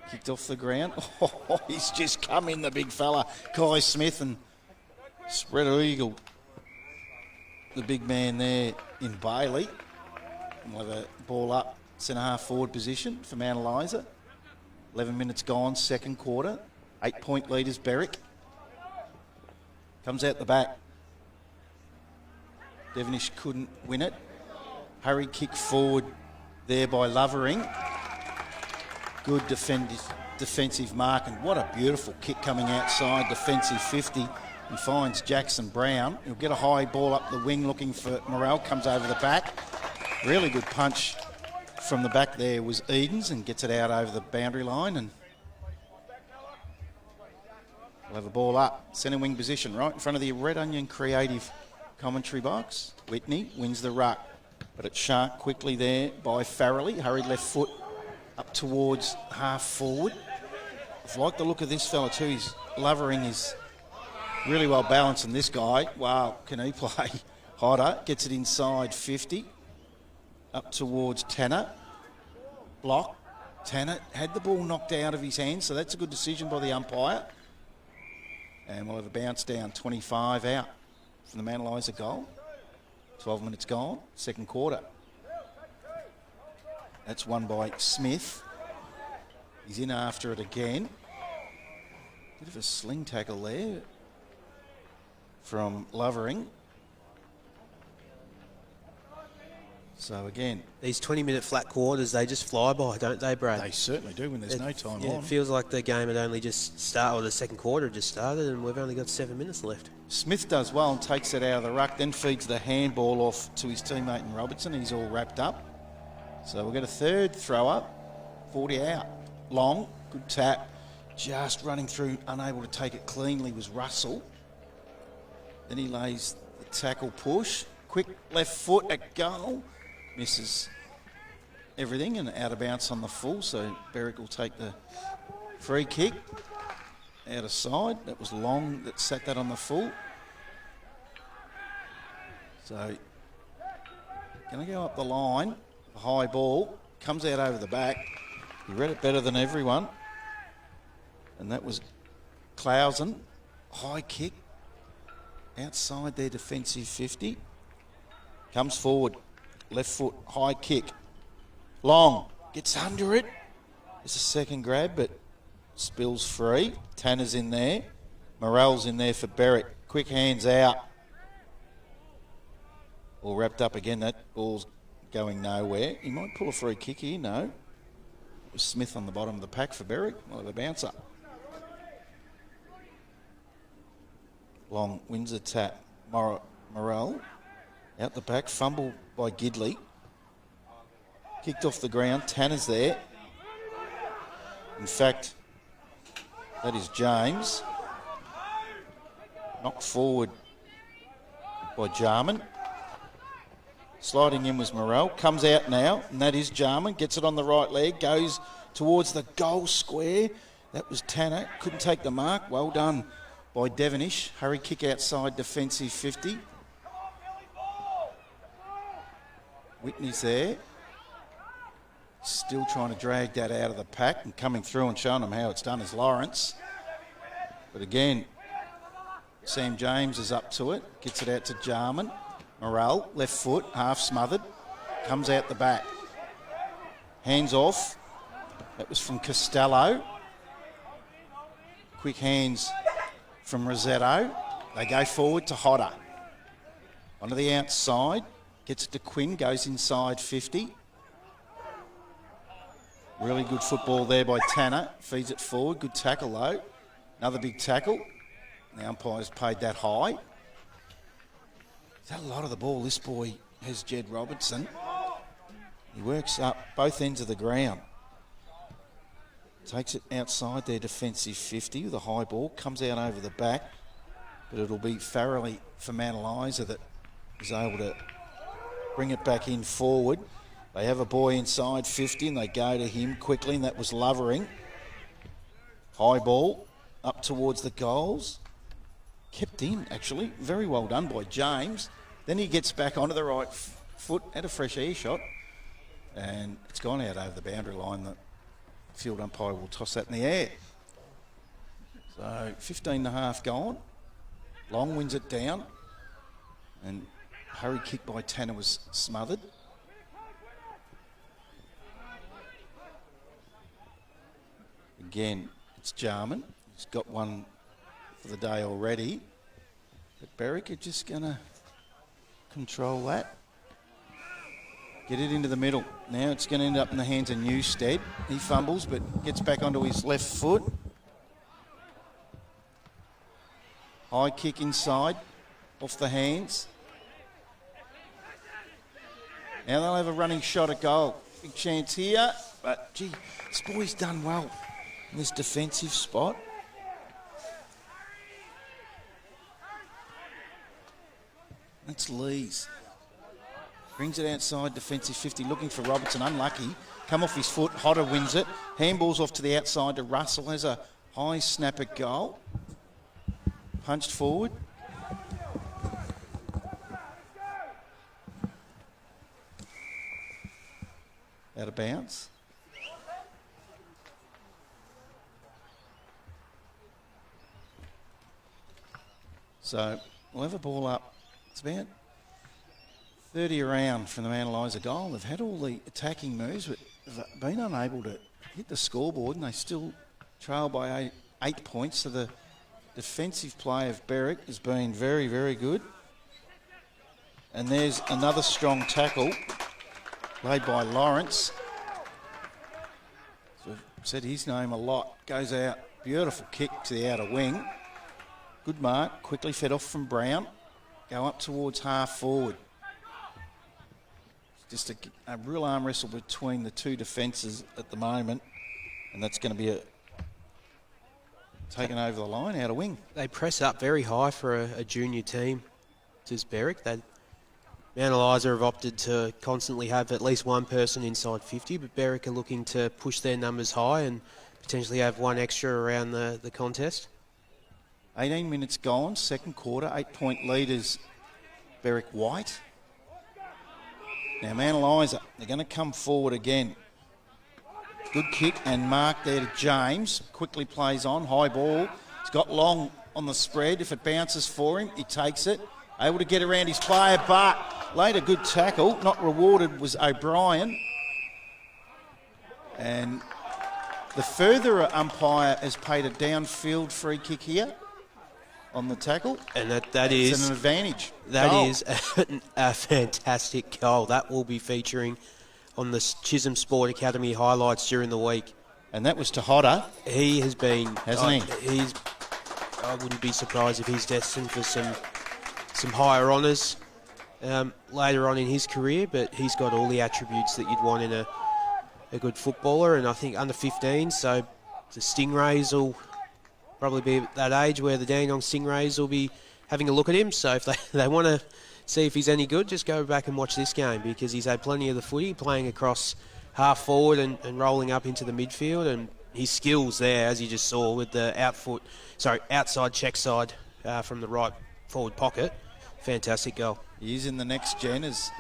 Speaker 1: Kicked off the ground. Oh, he's just come in, the big fella. Kai Smith, and spread eagle. The big man there in Bailey. And we'll have a ball up, centre half forward position for Mount Eliza. 11 minutes gone, second quarter. 8-point leaders, Berwick. Comes out the back. Devonish couldn't win it. Hurry kick forward there by Lovering. Good defensive mark, and what a beautiful kick coming outside, defensive 50, and finds Jackson Brown. He'll get a high ball up the wing looking for Morrell, comes over the back. Really good punch from the back there was Edens, and gets it out over the boundary line, and we'll have a ball up, centre wing position, right in front of the Red Onion Creative commentary box. Whitney wins the ruck, but it's Shark quickly there by Farrelly, hurried left foot up towards half forward. I like the look of this fella too. His Lovering is really well balanced, and this guy, wow, can he play? Hodder gets it inside 50, up towards Tanner. Block. Tanner had the ball knocked out of his hands, so that's a good decision by the umpire. And we'll have a bounce down, 25 out from the Mount Eliza goal. 12 minutes gone, second quarter. That's won by Smith. He's in after it again. Bit of a sling tackle there from Lovering. So again,
Speaker 2: these 20-minute flat quarters, they just fly by, don't they, Brad?
Speaker 1: They certainly do when there's no time on.
Speaker 2: It feels like the game had only just started, or the second quarter had just started, and we've only got 7 minutes left.
Speaker 1: Smith does well and takes it out of the ruck, then feeds the handball off to his teammate in Robertson. He's all wrapped up. So we'll get a third throw up, 40 out. Long, good tap just running through, unable to take it cleanly, was Russell. Then he lays the tackle push. Quick left foot at goal. Misses everything and out of bounds on the full, so Berwick will take the free kick. Out of side. That was Long that sat that on the full. So, going to go up the line. A high ball. Comes out over the back. He read it better than everyone. And that was Clausen. High kick. Outside their defensive 50. Comes forward. Left foot. High kick. Long. Gets under it. It's a second grab, but spills free. Tanner's in there. Morell's in there for Berwick. Quick hands out. All wrapped up again. That ball's going nowhere. He might pull a free kick here. No. It was Smith on the bottom of the pack for Berwick. Well, the bouncer. Long wins a tap. Morell out the back. Fumble by Gidley. Kicked off the ground. Tanner's there. In fact, that is James. Knocked forward by Jarman. Sliding in was Morell. Comes out now, and that is Jarman. Gets it on the right leg. Goes towards the goal square. That was Tanner. Couldn't take the mark. Well done by Devonish. Hurry kick outside defensive 50. Whitney's there. Still trying to drag that out of the pack, and coming through and showing them how it's done is Lawrence. But again, Sam James is up to it. Gets it out to Jarman. Morell, left foot, half smothered. Comes out the back. Hands off. That was from Costello. Quick hands from Rossetto. They go forward to Hodder. Onto the outside. Gets it to Quinn. Goes inside 50. Really good football there by Tanner. Feeds it forward. Good tackle though. Another big tackle. The umpire's paid that high. Is that a lot of the ball? This boy has Jed Robertson. He works up both ends of the ground. Takes it outside their defensive 50 with a high ball. Comes out over the back. But it'll be Farrelly for Mount Eliza that is able to bring it back in forward. They have a boy inside 50 and they go to him quickly, and that was Lovering. High ball up towards the goals. Kept in, actually. Very well done by James. Then he gets back onto the right foot at a fresh air shot, and it's gone out over the boundary line. The field umpire will toss that in the air. So 15 and a half gone. Long wins it down, and hurry kick by Tanner was smothered. Again, it's Jarman. He's got one for the day already. But Berwick are just going to control that. Get it into the middle. Now it's going to end up in the hands of Newstead. He fumbles but gets back onto his left foot. High kick inside. Off the hands. Now they'll have a running shot at goal. Big chance here. But, gee, this boy's done well in this defensive spot. That's Lees. Brings it outside, defensive 50, looking for Robertson. Unlucky. Come off his foot. Hodder wins it. Handball's off to the outside to Russell. Has a high snap at goal. Punched forward. Out of bounds. So we'll have a ball up. It's about 30 around from the Mount Eliza goal. They've had all the attacking moves, but they've been unable to hit the scoreboard, and they still trail by 8 points. So the defensive play of Berwick has been very, very good. And there's another strong tackle laid by Lawrence. So I've said his name a lot. Goes out. Beautiful kick to the outer wing. Good mark. Quickly fed off from Brown. Go up towards half forward. Just a real arm wrestle between the two defences at the moment. And that's going to be taken over the line out of wing.
Speaker 2: They press up very high for a junior team. Does Berwick? Mount Eliza have opted to constantly have at least one person inside 50, but Berwick are looking to push their numbers high and potentially have one extra around the contest.
Speaker 1: 18 minutes gone, second quarter, 8-point leaders, Berwick White. Now Mount Eliza, they're going to come forward again. Good kick and mark there to James. Quickly plays on, high ball. He's got long on the spread. If it bounces for him, he takes it. Able to get around his player, but later good tackle. Not rewarded was O'Brien. And the further umpire has paid a downfield free kick here on the tackle.
Speaker 2: And that is
Speaker 1: an advantage.
Speaker 2: That
Speaker 1: goal.
Speaker 2: is a fantastic goal. That will be featuring on the Chisholm Sport Academy highlights during the week.
Speaker 1: And that was to Hodder.
Speaker 2: He has been,
Speaker 1: hasn't he?
Speaker 2: I wouldn't be surprised if he's destined for some higher honours later on in his career, but he's got all the attributes that you'd want in a good footballer, and I think under 15, so the Stingrays will probably be at that age where the Dandenong Stingrays will be having a look at him, so if they want to see if he's any good, just go back and watch this game, because he's had plenty of the footy, playing across half forward and rolling up into the midfield, and his skills there, as you just saw, with the outside check side from the right forward pocket. Fantastic goal.
Speaker 1: He is in the next gen as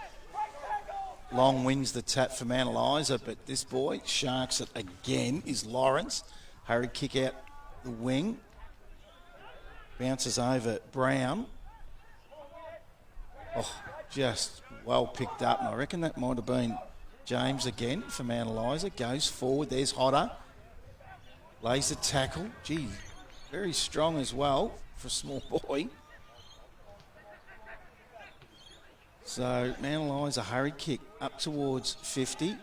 Speaker 1: Long wins the tap for Mount Eliza, but this boy sharks it again is Lawrence. Hurried kick out the wing. Bounces over Brown. Oh, just well picked up. And I reckon that might have been James again for Mount Eliza. Goes forward. There's Hodder. Lays the tackle. Gee, very strong as well for a small boy. So Mount Eliza hurried kick up towards 50.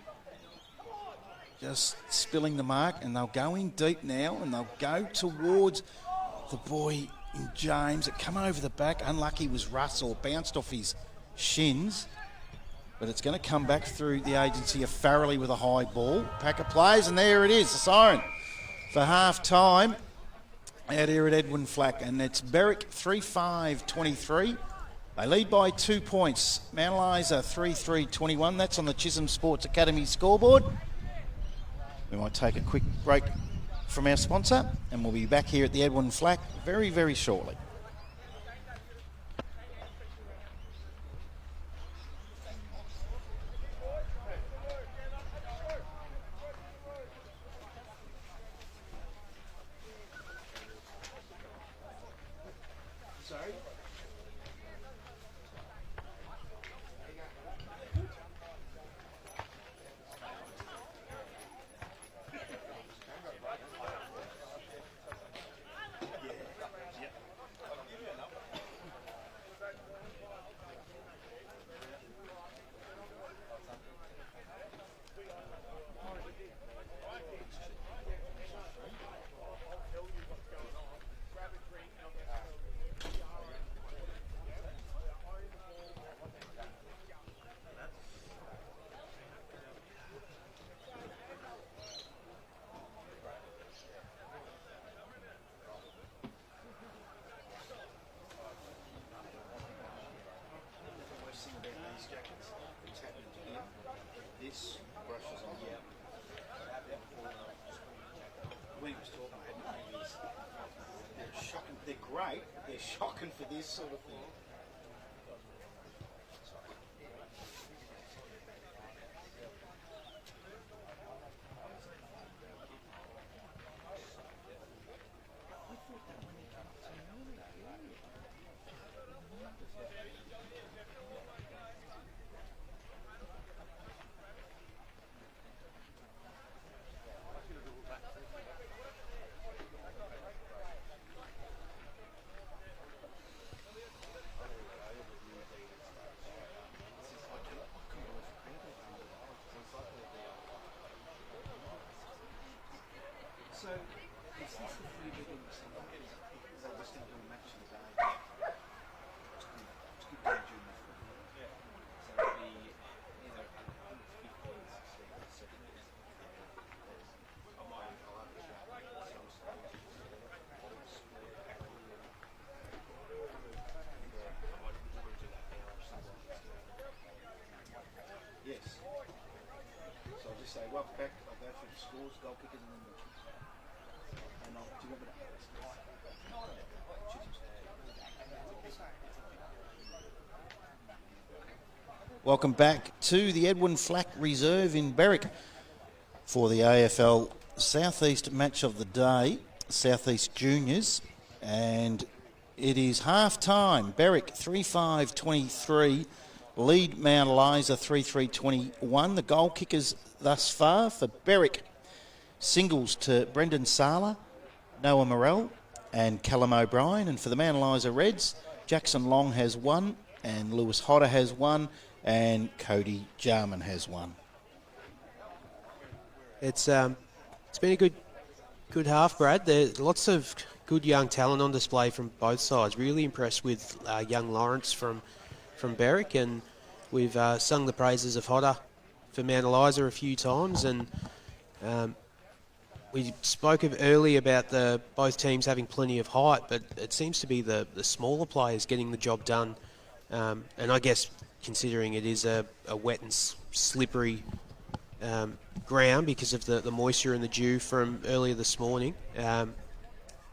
Speaker 1: Just spilling the mark, and they'll go in deep now, and they'll go towards the boy in James. It come over the back. Unlucky was Russell. Bounced off his shins. But it's going to come back through the agency of Farrelly with a high ball. Pack of players, and there it is, the siren for half-time out here at Edwin Flack. And it's Berwick 3-5-23. They lead by 2 points. Mount Eliza 3-3-21. That's on the Chisholm Sports Academy scoreboard. We might take a quick break from our sponsor, and we'll be back here at the Edwin Flack very, very shortly. They're great, but they're shocking for this sort of thing. Welcome back to the Edwin Flack Reserve in Berwick for the AFL Southeast Match of the Day, Southeast Juniors. And it is half-time. Berwick 3-5-23, lead Mount Eliza 3-3-21. The goal kickers thus far for Berwick: singles to Brendan Sala, Noah Morell and Callum O'Brien. And for the Mount Eliza Reds, Jackson Long has one, and Lewis Hodder has one, and Cody Jarman has one.
Speaker 2: It's been a good half, Brad. There's lots of good young talent on display from both sides. Really impressed with young Lawrence from Berwick, and we've sung the praises of Hodder for Mount Eliza a few times, and we spoke early about both teams having plenty of height, but it seems to be the smaller players getting the job done, and I guess considering it is a wet and slippery ground because of the moisture and the dew from earlier this morning,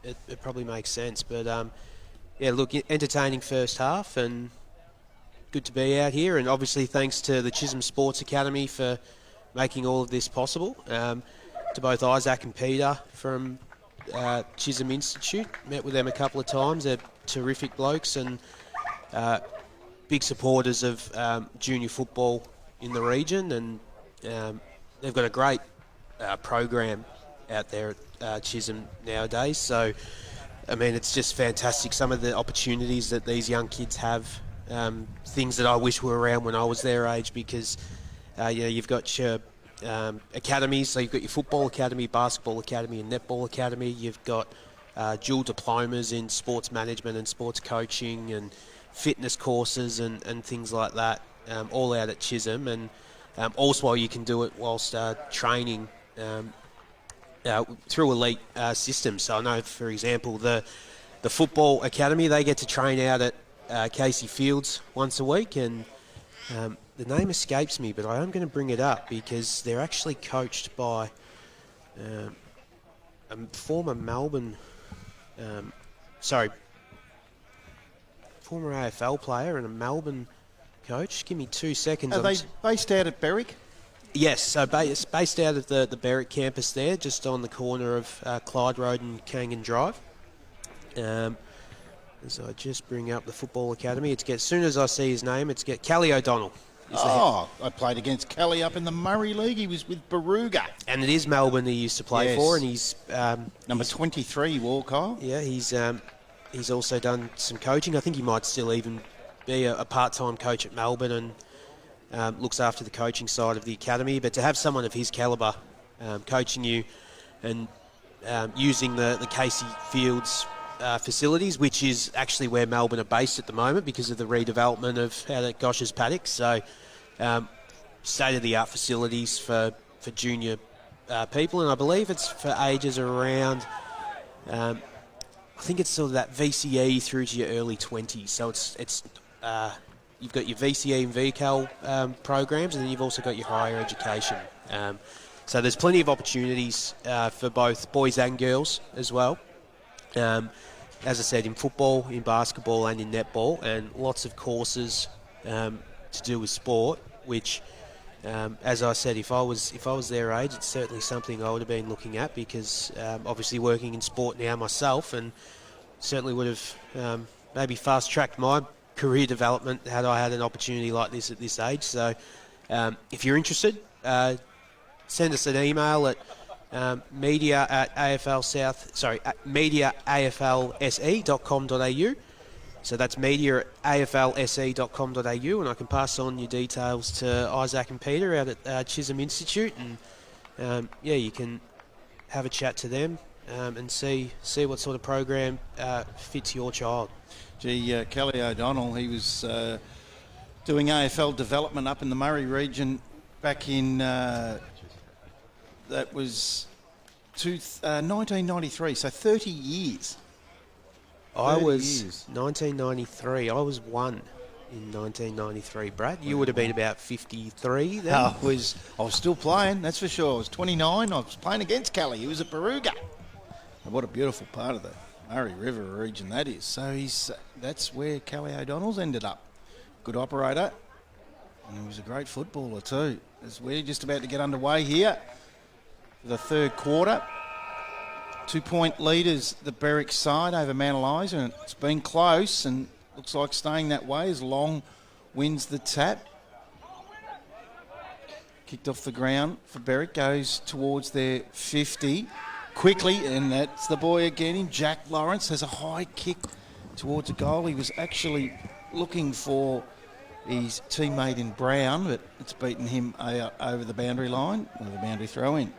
Speaker 2: it probably makes sense. But yeah, look, entertaining first half and good to be out here, and obviously thanks to the Chisholm Sports Academy for making all of this possible. To both Isaac and Peter from Chisholm Institute. Met with them a couple of times. They're terrific blokes and big supporters of junior football in the region, and they've got a great program out there at Chisholm nowadays. So, I mean, it's just fantastic, some of the opportunities that these young kids have, things that I wish were around when I was their age, because you've got your academies, so you've got your football academy, basketball academy and netball academy. You've got dual diplomas in sports management and sports coaching and fitness courses and things like that, all out at Chisholm. And also you can do it whilst training through elite systems. So I know, for example, the football academy, they get to train out at Casey Fields once a week, and the name escapes me, but I am going to bring it up because they're actually coached by a former former AFL player and a Melbourne coach. Give me 2 seconds.
Speaker 1: Are they based out at Berwick?
Speaker 2: Yes, so it's based out of the Berwick campus there, just on the corner of Clyde Road and Kangan Drive. As I just bring up the football academy, as soon as I see his name, it's Callie O'Donnell.
Speaker 1: I played against Kelly up in the Murray League. He was with Baruga.
Speaker 2: And it is Melbourne he used to play for, and he's...
Speaker 1: number 23, Walcott.
Speaker 2: Yeah, he's also done some coaching. I think he might still even be a part-time coach at Melbourne and looks after the coaching side of the academy. But to have someone of his calibre coaching you and using the Casey Fields facilities, which is actually where Melbourne are based at the moment because of the redevelopment of out at Gosh's Paddock. So state-of-the-art facilities for junior people, and I believe it's for ages around, I think it's sort of that VCE through to your early 20s. So it's you've got your VCE and VCAL programs, and then you've also got your higher education. So there's plenty of opportunities for both boys and girls as well. As I said, in football, in basketball and in netball, and lots of courses to do with sport, which, as I said, if I was their age, it's certainly something I would have been looking at, because obviously working in sport now myself, and certainly would have maybe fast-tracked my career development had I had an opportunity like this at this age. So if you're interested, send us an email at media@aflse.com.au. So that's media@aflse.com.au, and I can pass on your details to Isaac and Peter out at Chisholm Institute, and you can have a chat to them and see what sort of program fits your child.
Speaker 1: Gee, Kelly O'Donnell, he was doing AFL development up in the Murray region back in... that was 1993, so 30 years.
Speaker 2: 1993. I was one in 1993. Brad, you would have been about 53 then.
Speaker 1: I was still playing, that's for sure. I was 29. I was playing against Kelly. He was at Baruga. And what a beautiful part of the Murray River region that is. So that's where Kelly O'Donnell's ended up. Good operator. And he was a great footballer too. As we're just about to get underway here for the third quarter. 2-point leaders, the Berwick side over Mount Eliza, and it's been close and looks like staying that way as Long wins the tap. Kicked off the ground for Berwick, goes towards their 50 quickly, and that's the boy again. Jack Lawrence has a high kick towards a goal. He was actually looking for his teammate in Brown, but it's beaten him over the boundary line, or the boundary throw in.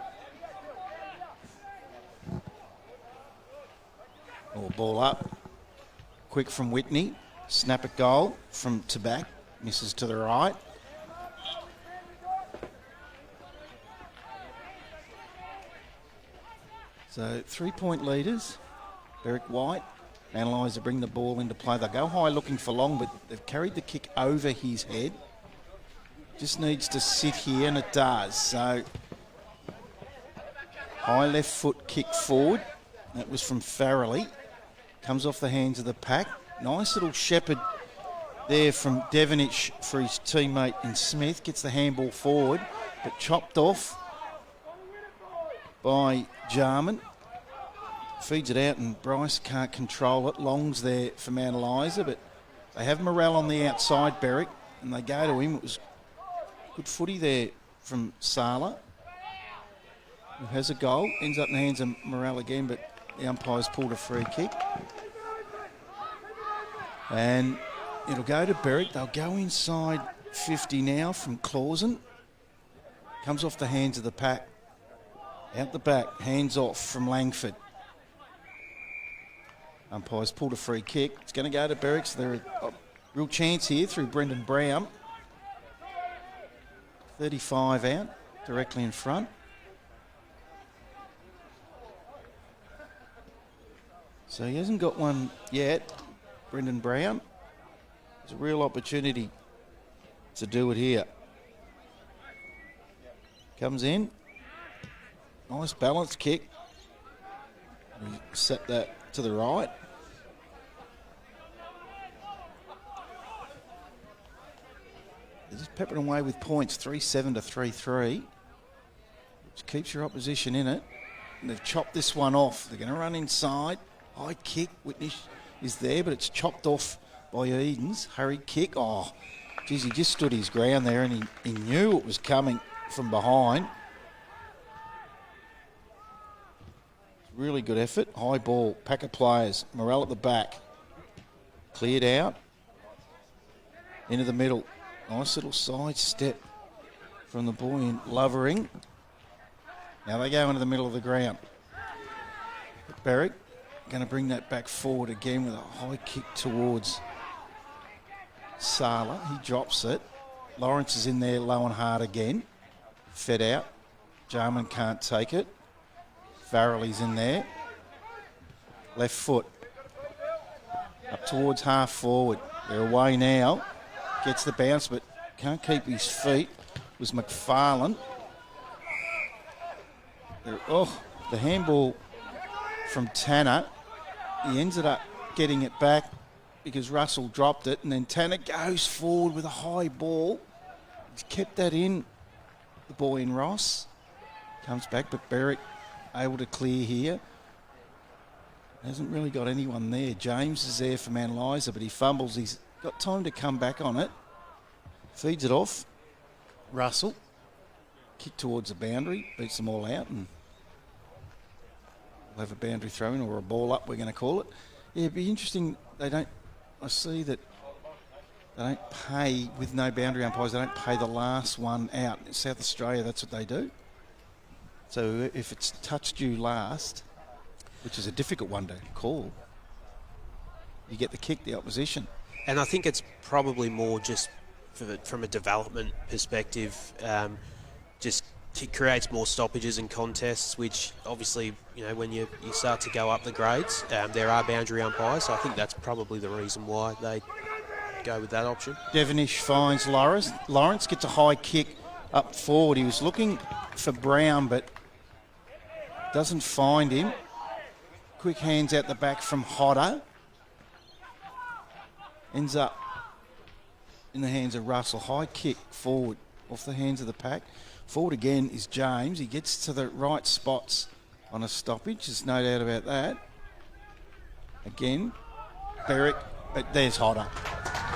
Speaker 1: Or ball up. Quick from Whitney. Snap at goal from Tabac. Misses to the right. So 3-point leaders. Berwick White. Mount Eliza bring the ball into play. They go high looking for Long, but they've carried the kick over his head. Just needs to sit here, and it does. So high left foot kick forward. That was from Farrelly. Comes off the hands of the pack. Nice little shepherd there from Devonish for his teammate in Smith. Gets the handball forward, but chopped off by Jarman. Feeds it out, and Bryce can't control it. Long's there for Mount Eliza, but they have Morrell on the outside, Berwick, and they go to him. It was good footy there from Sala, who has a goal. Ends up in the hands of Morrell again, but the umpire's pulled a free kick. And it'll go to Berwick. They'll go inside 50 now from Clausen. Comes off the hands of the pack. Out the back, hands off from Langford. Umpire's pulled a free kick. It's going to go to Berwick, so there's a real chance here through Brendan Brown. 35 out, directly in front. So he hasn't got one yet, Brendan Brown. There's a real opportunity to do it here. Comes in. Nice balanced kick. We set that to the right. They're just peppering away with points, 3-7 to 3-3, which keeps your opposition in it. And they've chopped this one off. They're going to run inside. High kick. Whitney is there, but it's chopped off by Edens. Hurried kick. Oh, geez, he just stood his ground there, and he knew it was coming from behind. Really good effort. High ball. Pack of players. Morrell at the back. Cleared out. Into the middle. Nice little side step from the boy in Lovering. Now they go into the middle of the ground. Berwick going to bring that back forward again with a high kick towards Sala. He drops it. Lawrence is in there low and hard again. Fed out. Jarman can't take it. Farrelly's in there. Left foot. Up towards half forward. They're away now. Gets the bounce, but can't keep his feet. It was McFarlane. The handball from Tanner. He ended up getting it back because Russell dropped it, and then Tanner goes forward with a high ball. He's kept that in, the ball in Ross. Comes back, but Berwick able to clear here. Hasn't really got anyone there. James is there for Mount Eliza, but he fumbles. He's got time to come back on it. Feeds it off. Russell. Kick towards the boundary. Beats them all out, and we'll have a boundary throw-in, or a ball up, we're going to call it. Yeah, it'd be interesting. I see that they don't pay, with no boundary umpires, they don't pay the last one out. In South Australia, that's what they do. So if it's touched you last, which is a difficult one to call, you get the kick, the opposition.
Speaker 2: And I think it's probably more just from a development perspective, just it creates more stoppages and contests, which obviously, when you start to go up the grades, there are boundary umpires. So I think that's probably the reason why they go with that option.
Speaker 1: Devonish finds Lawrence. Lawrence gets a high kick up forward. He was looking for Brown, but doesn't find him. Quick hands out the back from Hodder. Ends up in the hands of Russell. High kick forward off the hands of the pack. Forward again is James. He gets to the right spots on a stoppage. There's no doubt about that. Again, Berwick, but there's Hodder.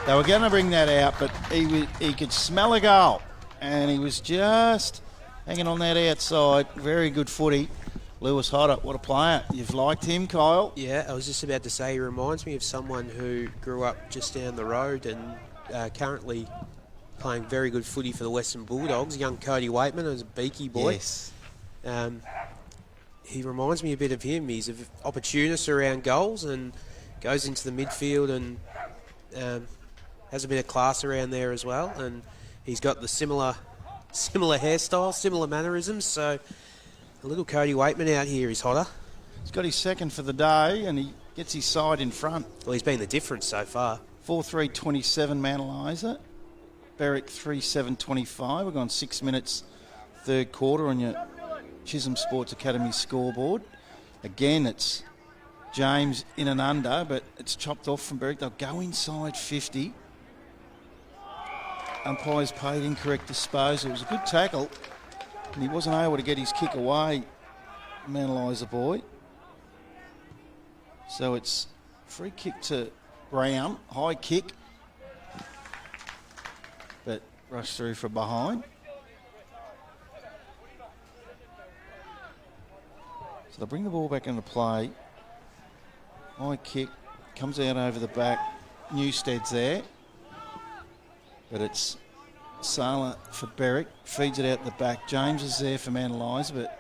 Speaker 1: They were going to bring that out, but he could smell a goal, and he was just hanging on that outside. Very good footy. Lewis Hodder, what a player. You've liked him, Kyle?
Speaker 2: Yeah, I was just about to say he reminds me of someone who grew up just down the road and currently playing very good footy for the Western Bulldogs. Young Cody Waitman, who's a beaky boy.
Speaker 1: Yes.
Speaker 2: He reminds me a bit of him. He's an opportunist around goals and goes into the midfield and has a bit of class around there as well. And he's got the similar hairstyle, similar mannerisms. So a little Cody Waitman out here is Hodder.
Speaker 1: He's got his second for the day, and he gets his side in front.
Speaker 2: Well, he's been the difference so far.
Speaker 1: 4-3-27 man Eliza. Berwick 3-7-25. We've gone 6 minutes, third quarter on your Chisholm Sports Academy scoreboard. Again, it's James in and under, but it's chopped off from Berwick. They'll go inside 50. Umpires paid incorrect disposal. It was a good tackle, and he wasn't able to get his kick away, man Eliza boy. So it's free kick to Brown, high kick, but rushed through from behind. So they'll bring the ball back into play. High kick, comes out over the back. Newstead's there, but it's Sala for Berwick, feeds it out the back. James is there for man Eliza, but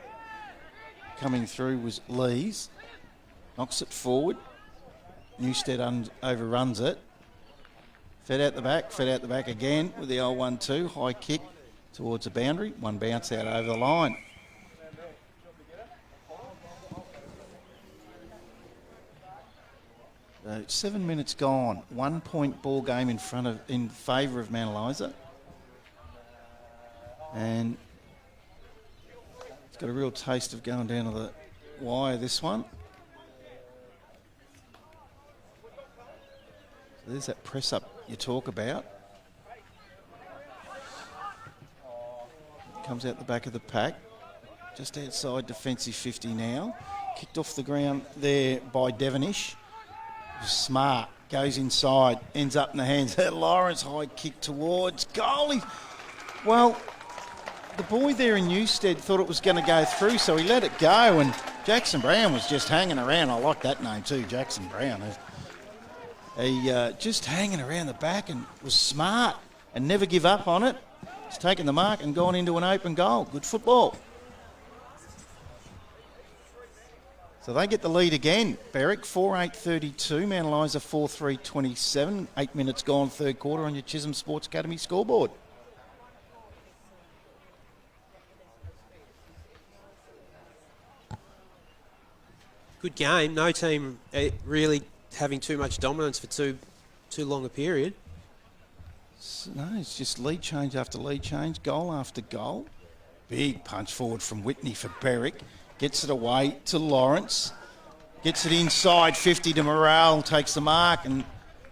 Speaker 1: coming through was Lees. Knocks it forward. Newstead overruns it. Fed out the back again with the old 1-2. High kick towards the boundary. One bounce out over the line. So 7 minutes gone. 1 point ball game in favour of Mount Eliza. And it's got a real taste of going down to the wire, this one. So there's that press up you talk about. Comes out the back of the pack. Just outside defensive 50 now. Kicked off the ground there by Devonish. Smart. Goes inside. Ends up in the hands of Lawrence. High kick towards goal. Well, the boy there in Newstead thought it was going to go through, so he let it go, and Jackson Brown was just hanging around. I like that name too, Jackson Brown. He just hanging around the back and was smart and never give up on it. He's taken the mark and gone into an open goal. Good football. So they get the lead again. Berwick 4-8-32. Mount Eliza 4-3-27. 8 minutes gone, third quarter on your Chisholm Sports Academy scoreboard.
Speaker 2: Good game. No team really having too much dominance for too long a period.
Speaker 1: No, it's just lead change after lead change, goal after goal. Big punch forward from Whitney for Berwick. Gets it away to Lawrence. Gets it inside 50 to Morale. Takes the mark, and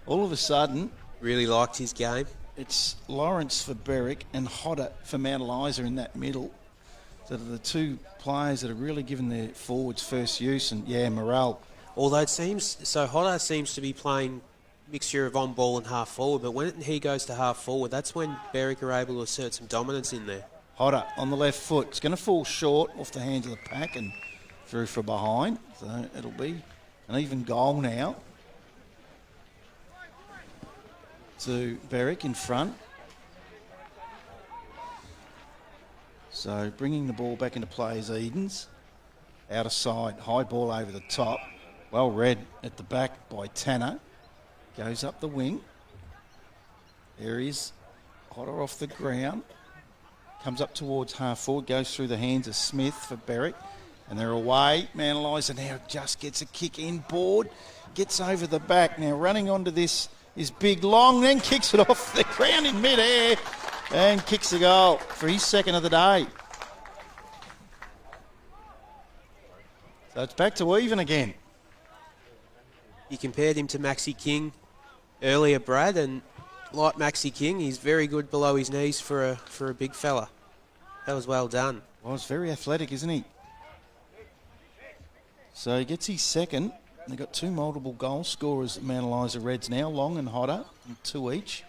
Speaker 1: all of a sudden...
Speaker 2: Really liked his game.
Speaker 1: It's Lawrence for Berwick and Hodder for Mount Eliza in that middle. So the two players that are really given their forwards first use, and Morale.
Speaker 2: Although it seems, so Hodder seems to be playing mixture of on ball and half forward, but when he goes to half forward, that's when Berwick are able to assert some dominance in there.
Speaker 1: Hodder on the left foot. It's going to fall short off the hands of the pack and through from behind. So it'll be an even goal now to Berwick in front. So bringing the ball back into play is Edens. Out of side, high ball over the top. Well read at the back by Tanner. Goes up the wing. There is Hodder off the ground. Comes up towards half forward, goes through the hands of Smith for Berwick. And they're away. Mount Eliza now just gets a kick inboard. Gets over the back. Now running onto this is Big Long, then kicks it off the ground in mid-air and kicks the goal for his second of the day. So it's back to even again.
Speaker 2: You compared him to Maxi King earlier, Brad, and like Maxi King. He's very good below his knees for a big fella. That was well done.
Speaker 1: Well, he's very athletic, isn't he? So he gets his second. They've got 2 multiple goal scorers at Mount Eliza Reds now, Long and Hodder, 2 each.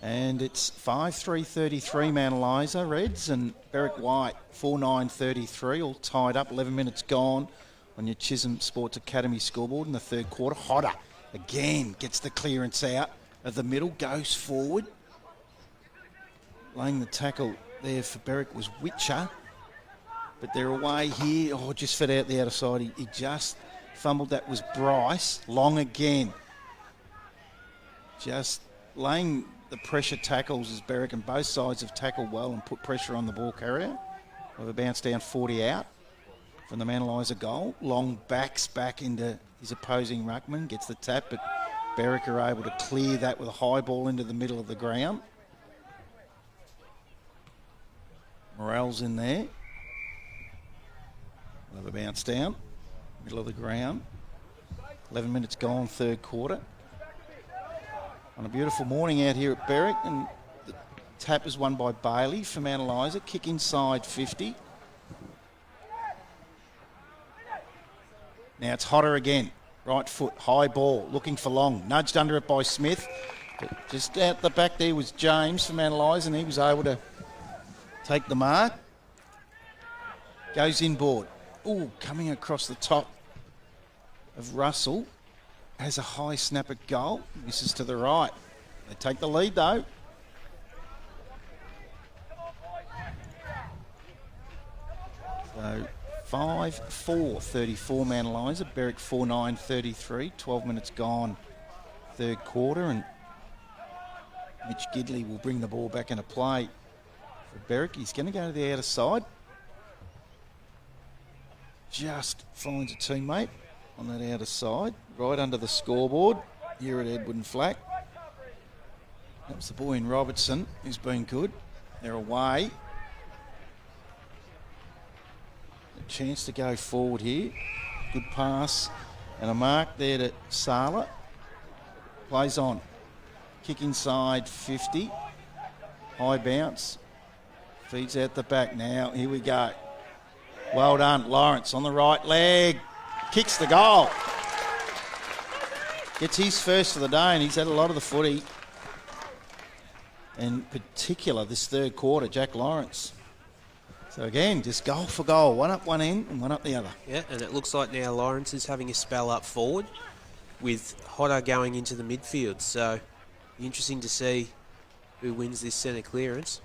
Speaker 1: And it's 5-3-33 Mount Eliza Reds and Berwick White 4-9-33, all tied up, 11 minutes gone on your Chisholm Sports Academy scoreboard in the third quarter. Hodder again gets the clearance out of the middle, goes forward. Laying the tackle there for Berwick was Witcher, but they're away here. Oh, just fed out the outer side. He just fumbled. That was Bryce. Long again. Just laying the pressure tackles as Berwick, and both sides have tackled well and put pressure on the ball carrier. With a bounce down 40 out from the Mount Eliza goal. Long backs back into his opposing ruckman, gets the tap, but Berwick are able to clear that with a high ball into the middle of the ground. Morell's in there. We'll have a bounce down, middle of the ground. 11 minutes gone, third quarter. On a beautiful morning out here at Berwick, and the tap is won by Bailey for Mount Eliza. Kick inside 50. Now it's Hodder again. Right foot, high ball, looking for Long. Nudged under it by Smith. But just out the back there was James for Mount Eliza, and he was able to take the mark. Goes inboard. Ooh, coming across the top of Russell. Has a high snap at goal. Misses to the right. They take the lead though. So 5-4-34 Mount Eliza. Berwick 4-9-33. 12 minutes gone, third quarter, and Mitch Gidley will bring the ball back into play for Berwick. He's going to go to the outer side. Just finds a teammate on that outer side, right under the scoreboard here at Edward and Flack. That was the boy in Robertson who's been good. They're away. A chance to go forward here. Good pass and a mark there to Sala. Plays on. Kick inside 50. High bounce. Feeds out the back now. Here we go. Well done, Lawrence on the right leg. Kicks the goal. Gets his first for the day, and he's had a lot of the footy. In particular, this third quarter, Jack Lawrence. So again, just goal for goal. One up one end and one up the other.
Speaker 2: Yeah, and it looks like now Lawrence is having a spell up forward with Hodder going into the midfield. So interesting to see who wins this centre clearance.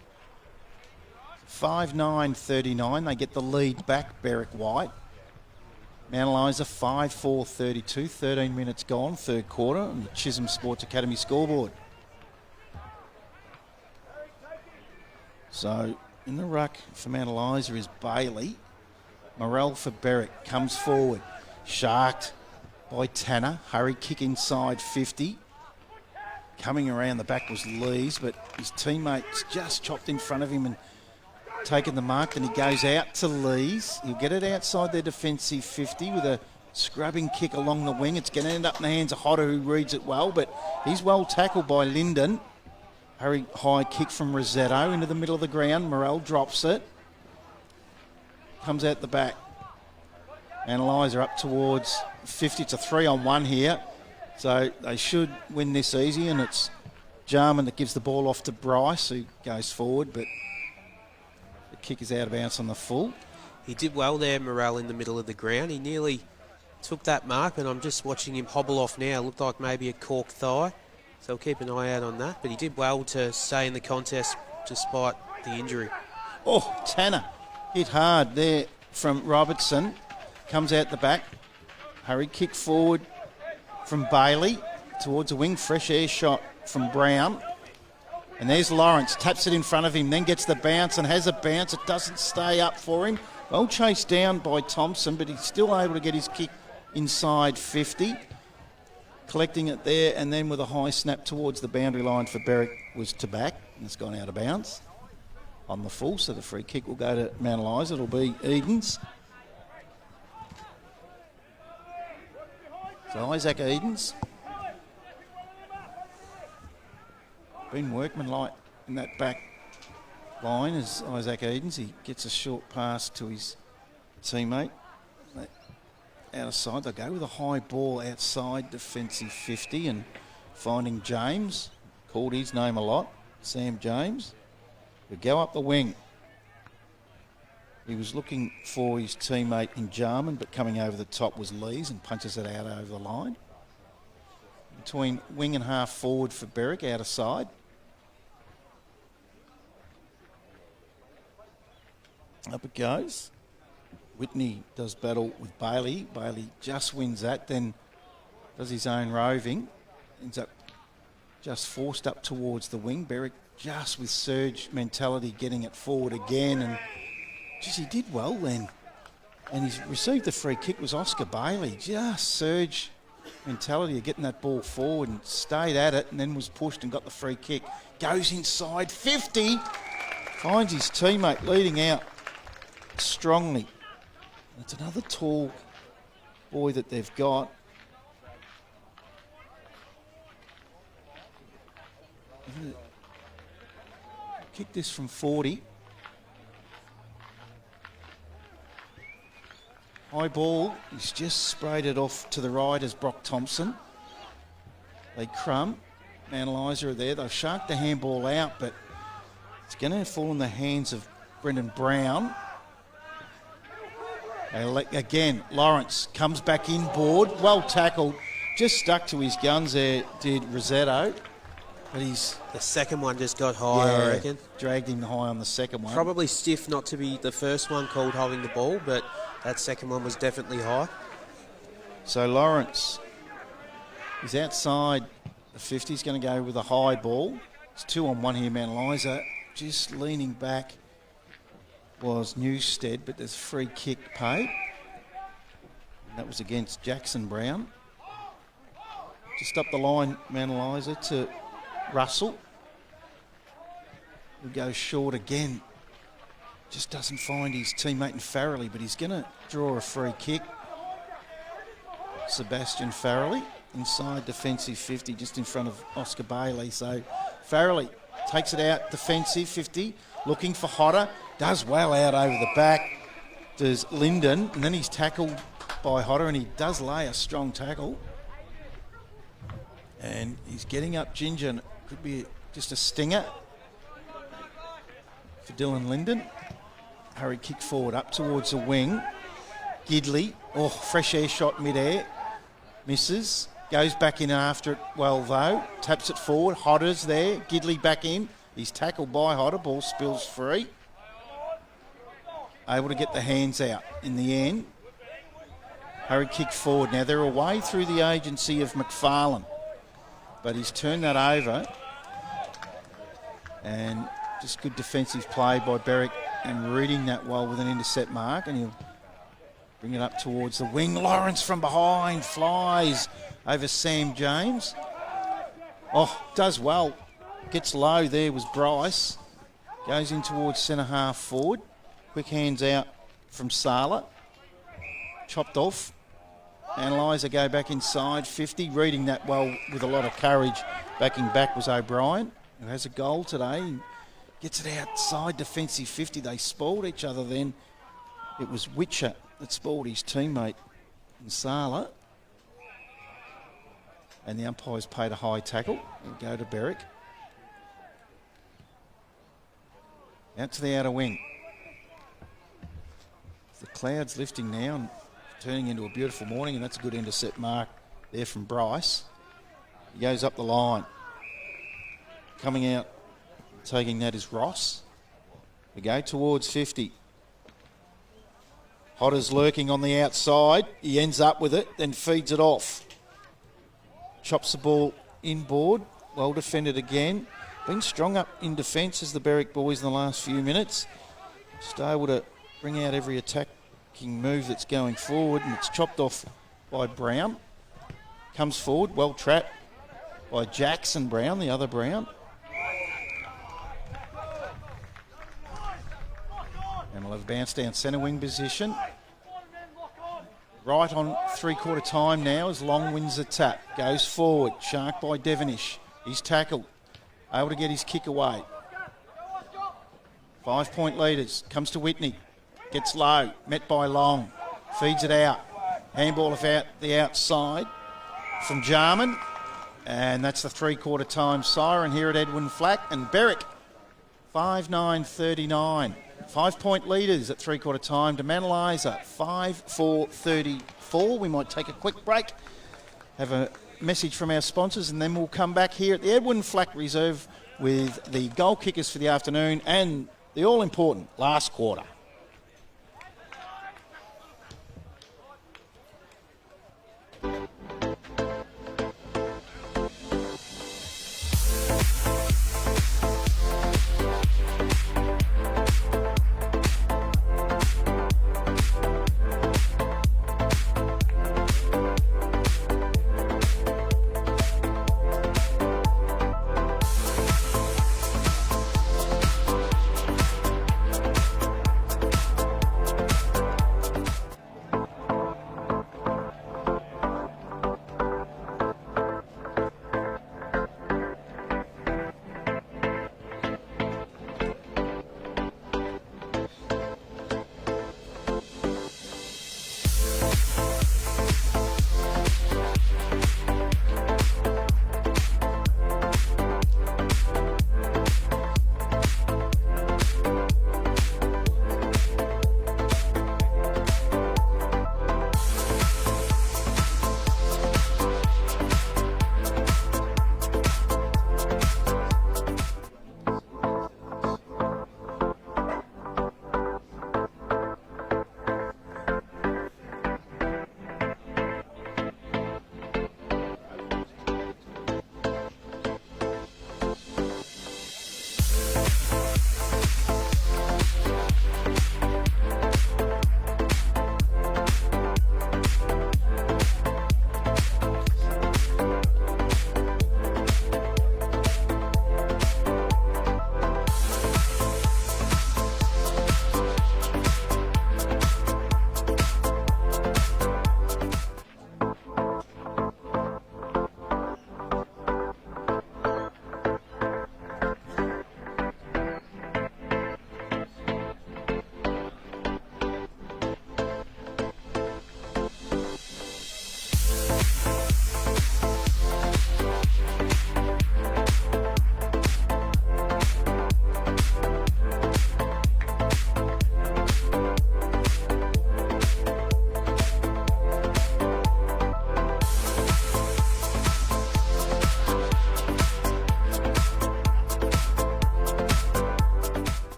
Speaker 1: 5-9-39. They get the lead back, Berwick White. Mount Eliza 5-4-32. 13 minutes gone, third quarter, on the Chisholm Sports Academy scoreboard. So in the ruck for Mount Eliza is Bailey. Morell for Berwick comes forward. Sharked by Tanner. Hurry kick inside 50. Coming around the back was Lees, but his teammates just chopped in front of him and taken the mark. Then he goes out to Lees. He'll get it outside their defensive 50 with a scrubbing kick along the wing. It's going to end up in the hands of Hodder, who reads it well, but he's well tackled by Linden. Hurry high kick from Rosetto into the middle of the ground. Morell drops it. Comes out the back. And Eliza up towards 50. It's a 3-on-1 here. So they should win this easy, and it's Jarman that gives the ball off to Bryce, who goes forward, but the kick is out of bounds on the full.
Speaker 2: He did well there, Morell, in the middle of the ground. He nearly took that mark, and I'm just watching him hobble off now. Looked like maybe a cork thigh. So we'll keep an eye out on that. But he did well to stay in the contest despite the injury.
Speaker 1: Oh, Tanner hit hard there from Robertson. Comes out the back. Hurry kick forward from Bailey towards a wing. Fresh air shot from Brown. And there's Lawrence. Taps it in front of him. Then gets the bounce and has a bounce. It doesn't stay up for him. Well chased down by Thompson, but he's still able to get his kick inside 50. Collecting it there, and then with a high snap towards the boundary line for Berwick was to back, and it's gone out of bounds on the full, so the free kick will go to Mount Eliza. It'll be Edens. So Isaac Edens been workmanlike in that back line as Isaac Edens. He gets a short pass to his teammate. Out of side, they go with a high ball outside defensive 50 and finding James. Called his name a lot, Sam James. We go up the wing. He was looking for his teammate in Jarman, but coming over the top was Lees and punches it out over the line. Between wing and half forward for Berwick, out of side. Up it goes. Whitney does battle with Bailey. Bailey just wins that, then does his own roving. Ends up just forced up towards the wing. Berwick just with surge mentality getting it forward again. And geez, he did well then. And he's received the free kick was Oscar Bailey. Just surge mentality of getting that ball forward and stayed at it and then was pushed and got the free kick. Goes inside 50. Finds his teammate leading out strongly. It's another tall boy that they've got. Kick this from 40. High ball. He's just sprayed it off to the right as Brock Thompson. They crumb. Eliza are there. They've sharked the handball out, but it's going to fall in the hands of Brendan Brown. Again, Lawrence comes back inboard. Well tackled. Just stuck to his guns there, did Rossetto. But he's...
Speaker 2: The second one just got high, I reckon.
Speaker 1: Dragged him high on the second one.
Speaker 2: Probably stiff not to be the first one called holding the ball, but that second one was definitely high.
Speaker 1: So Lawrence is outside the 50. He's going to go with a high ball. It's 2-on-1 here, Eliza. Just leaning back was Newstead, but there's free kick paid. And that was against Jackson Brown. Just up the line, Eliza to Russell. He'll go short again. Just doesn't find his teammate in Farrelly, but he's going to draw a free kick. Sebastian Farrelly inside defensive 50, just in front of Oscar Bailey. So Farrelly takes it out defensive 50, looking for Hodder. Does well out over the back. Does Linden, and then he's tackled by Hodder, and he does lay a strong tackle. And he's getting up Ginger, and it could be just a stinger for Dylan Linden. Hurry kick forward up towards the wing. Gidley, fresh air shot mid-air. Misses. Goes back in after it well, though. Taps it forward. Hodder's there. Gidley back in. He's tackled by Hodder. Ball spills free. Able to get the hands out in the end. Hurry kick forward. Now, they're away through the agency of McFarlane. But he's turned that over. And just good defensive play by Berwick and reading that well with an intercept mark. And he'll bring it up towards the wing. Lawrence from behind flies over Sam James. Does well. Gets low there was Bryce. Goes in towards centre half forward. Quick hands out from Sala. Chopped off. Eliza go back inside 50. Reading that well with a lot of courage. Backing back was O'Brien, who has a goal today. Gets it outside defensive 50. They spoiled each other then. It was Witcher that spoiled his teammate in Sala. And the umpires paid a high tackle. It'll go to Berwick. Out to the outer wing. The clouds lifting now and turning into a beautiful morning, and that's a good intercept mark there from Bryce. He goes up the line. Coming out, taking that is Ross. We go towards 50. Hodder's lurking on the outside. He ends up with it, then feeds it off. Chops the ball inboard. Well defended again. Been strong up in defence as the Berwick boys in the last few minutes. Just able to bring out every attacking move that's going forward, and it's chopped off by Brown. Comes forward, well trapped by Jackson Brown, the other Brown. And we'll have a bounce down centre wing position. Right on three-quarter time now as Long wins the tap. Goes forward, shark by Devonish. He's tackled. able to get his kick away. 5 point leaders, comes to Whitney, gets low, met by Long, feeds it out. Handball out the outside from Jarman, and that's the 3/4 time siren here at Edwin Flack. And Berwick, 5-9-39. 5 point leaders at 3/4 time. To Eliza, 5-4-34. We might take a quick break, have a message from our sponsors, and then we'll come back here at the Edwin Flack Reserve with the goal kickers for the afternoon and the all-important last quarter.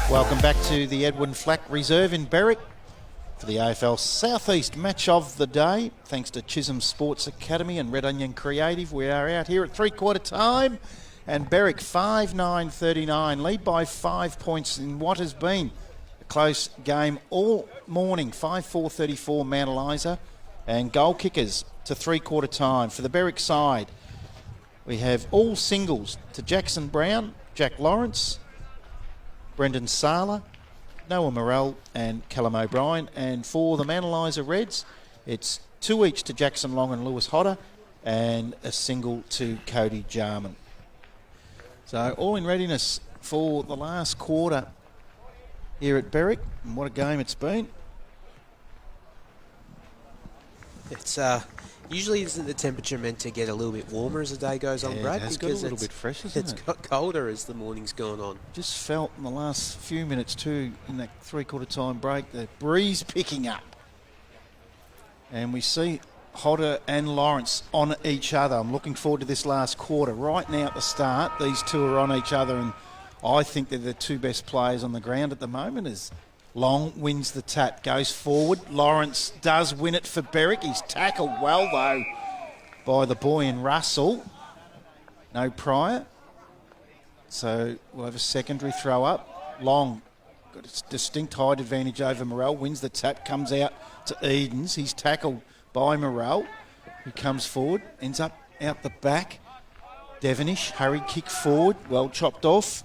Speaker 1: Welcome back to the Edwin Flack Reserve in Berwick for the AFL Southeast Match of the Day. Thanks to Chisholm Sports Academy and Red Onion Creative. We are out here at three-quarter time, and Berwick 5-9-39, lead by 5 points in what has been a close game all morning. 5-4-34 Mount Eliza, and goal kickers to three-quarter time. For the Berwick side, we have all singles to Jackson Brown, Jack Lawrence, Brendan Sala, Noah Morrell and Callum O'Brien. And for the Mount Eliza Reds, it's 2 each to Jackson Long and Lewis Hodder, and a single to Cody Jarman. So all in readiness for the last quarter here at Berwick, and what a game it's been.
Speaker 2: It's usually isn't the temperature meant to get a little bit warmer as the day goes on, Brad?
Speaker 1: It has got a little bit fresh, hasn't it?
Speaker 2: It's got colder as the morning's gone on.
Speaker 1: Just felt in the last few minutes too, in that three-quarter time break, the breeze picking up. And we see Hodder and Lawrence on each other. I'm looking forward to this last quarter. Right now at the start, these two are on each other, and I think they're the two best players on the ground at the moment. As Long wins the tap, goes forward. Lawrence does win it for Berwick. He's tackled well, though, by the boy in Russell. No prior. So we'll have a secondary throw up. Long got a distinct height advantage over Morrell. Wins the tap, comes out to Edens. He's tackled by Morrell, who comes forward, ends up out the back. Devonish, hurried kick forward, well chopped off.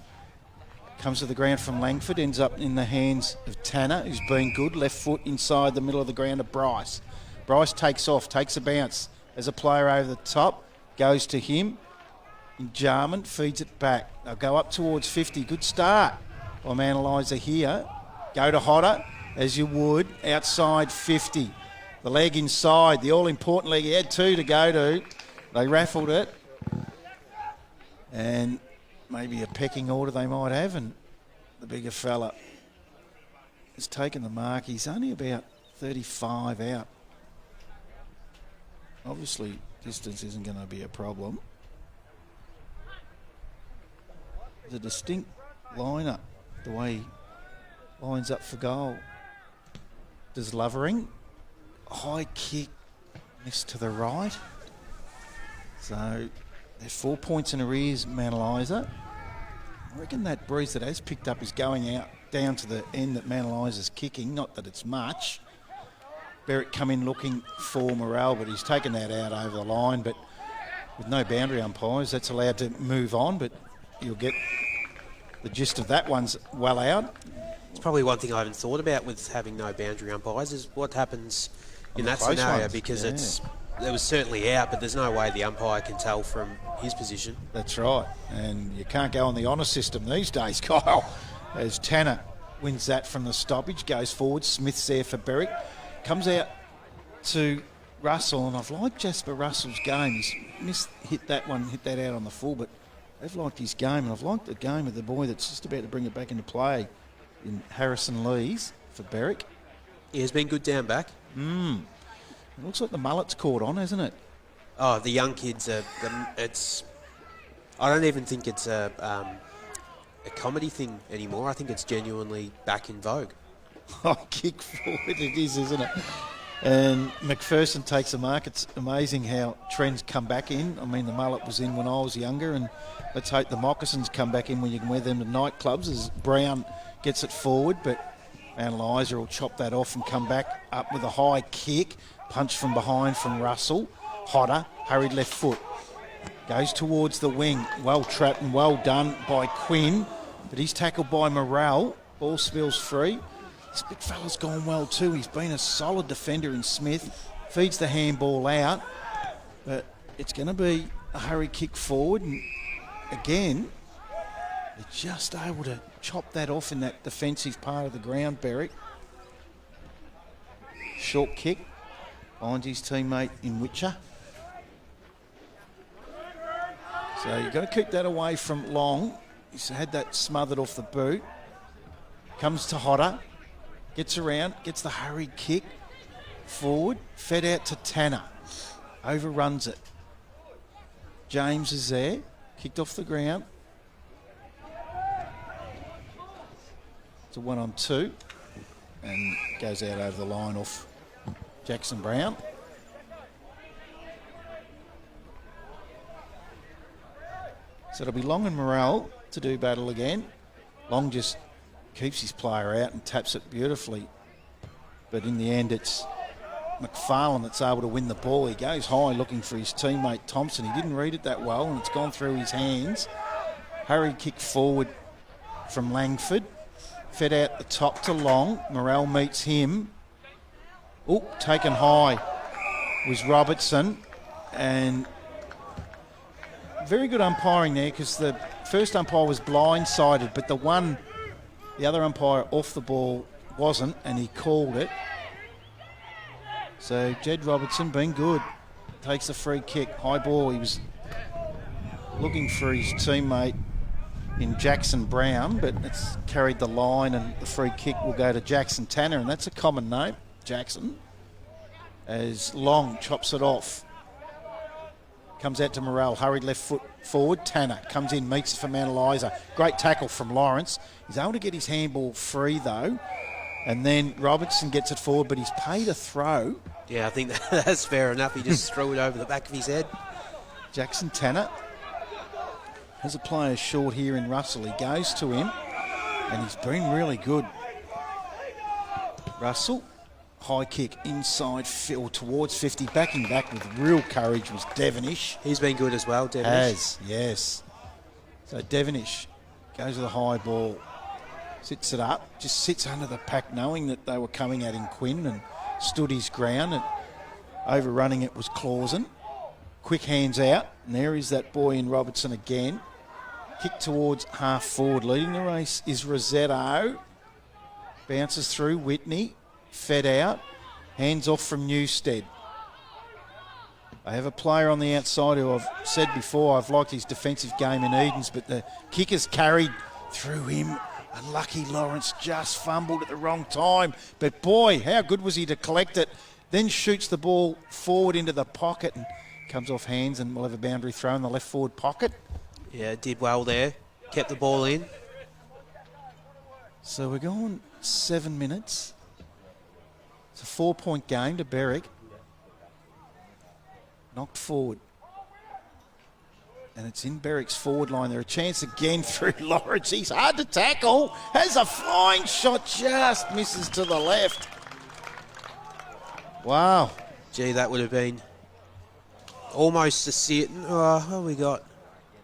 Speaker 1: Comes to the ground from Langford, ends up in the hands of Tanner, who's been good. Left foot inside the middle of the ground of Bryce. Bryce takes off, takes a bounce as a player over the top, goes to him. And Jarman feeds it back. They'll go up towards 50. Good start by Mount Eliza here. Go to Hodder, as you would, outside 50. The leg inside, the all-important leg. He had two to go to. They raffled it. And maybe a pecking order they might have, and the bigger fella has taken the mark. He's only about 35 out. Obviously, distance isn't going to be a problem. There's a distinct line-up, the way he lines up for goal. Does Lovering. High kick, missed to the right. So they're 4 points in arrears, Mount Eliza. I reckon that breeze that has picked up is going out down to the end that Mount Eliza's kicking. Not that it's much. Berwick come in looking for Morrell, but he's taken that out over the line. But with no boundary umpires, that's allowed to move on. But you'll get the gist of that one's well out.
Speaker 2: It's probably one thing I haven't thought about with having no boundary umpires is what happens in that scenario
Speaker 1: ones,
Speaker 2: because
Speaker 1: yeah.
Speaker 2: It was certainly out, but there's no way the umpire can tell from his position.
Speaker 1: That's right. And you can't go on the honour system these days, Kyle. As Tanner wins that from the stoppage, goes forward. Smith's there for Berwick. Comes out to Russell, and I've liked Jasper Russell's game. He's hit that out on the full, but they've liked his game, and I've liked the game of the boy that's just about to bring it back into play in Harrison Lees for Berwick.
Speaker 2: He has been good down back.
Speaker 1: It looks like the mullet's caught on, hasn't it?
Speaker 2: Oh, the young kids are. I don't even think it's a comedy thing anymore. I think it's genuinely back in vogue.
Speaker 1: Oh, kick forward it is, isn't it? And McPherson takes a mark. It's amazing how trends come back in. I mean, the mullet was in when I was younger, and let's hope the moccasins come back in when you can wear them to nightclubs as Brown gets it forward. But Mount Eliza will chop that off and come back up with a high kick. Punch from behind from Russell. Hodder, hurried left foot. Goes towards the wing. Well trapped and well done by Quinn. But he's tackled by Morrell. Ball spills free. This big fella's gone well too. He's been a solid defender in Smith. Feeds the handball out. But it's going to be a hurry kick forward. And again, they're just able to chop that off in that defensive part of the ground, Berwick. Short kick. Finds his teammate in Witcher. So you've got to keep that away from Long. He's had that smothered off the boot. Comes to Hodder. Gets around. Gets the hurried kick. Forward. Fed out to Tanner. Overruns it. James is there. Kicked off the ground. It's a 1-on-2 and goes out over the line off Jackson Brown. So it'll be Long and Morrell to do battle again. Long just keeps his player out and taps it beautifully. But in the end, it's McFarlane that's able to win the ball. He goes high looking for his teammate Thompson. He didn't read it that well, and it's gone through his hands. Hurry kick forward from Langford. Fed out the top to Long. Morrell meets him. Oh, taken high was Robertson. And very good umpiring there, because the first umpire was blindsided, but the other umpire off the ball wasn't, and he called it. So Jed Robertson being good. Takes the free kick. High ball. He was looking for his teammate in Jackson Brown, but it's carried the line, and the free kick will go to Jackson Tanner, and that's a common name, Jackson, as Long chops it off. Comes out to Morrell, hurried left foot forward. Tanner comes in, meets it for Eliza. Great tackle from Lawrence. He's able to get his handball free though. And then Robertson gets it forward, but he's paid a throw.
Speaker 2: Yeah, I think that's fair enough. He just threw it over the back of his head.
Speaker 1: Jackson Tanner has a player short here in Russell. He goes to him, and he's been really good. Russell. High kick inside, or towards 50, backing back with real courage was Devonish.
Speaker 2: He's been good as well, Devonish.
Speaker 1: Has, yes. So Devonish goes with a high ball, sits it up, just sits under the pack knowing that they were coming at him, Quinn, and stood his ground, and overrunning it was Clausen. Quick hands out, and there is that boy in Robertson again. Kick towards half forward. Leading the race is Rossetto. Bounces through Whitney. Fed out, hands off from Newstead. I have a player on the outside who I've said before I've liked his defensive game in Edens, but the kick is carried through him. Unlucky Lawrence just fumbled at the wrong time. But boy, how good was he to collect it. Then shoots the ball forward into the pocket and comes off hands, and we'll have a boundary throw in the left forward pocket.
Speaker 2: Yeah, did well there. Kept the ball in.
Speaker 1: So we're going 7 minutes. It's a 4-point game to Berwick. Knocked forward. And it's in Berwick's forward line. There a chance again through Lawrence. He's hard to tackle. Has a flying shot, just misses to the left. Wow.
Speaker 2: Gee, that would have been almost a sit. Oh, what have we got?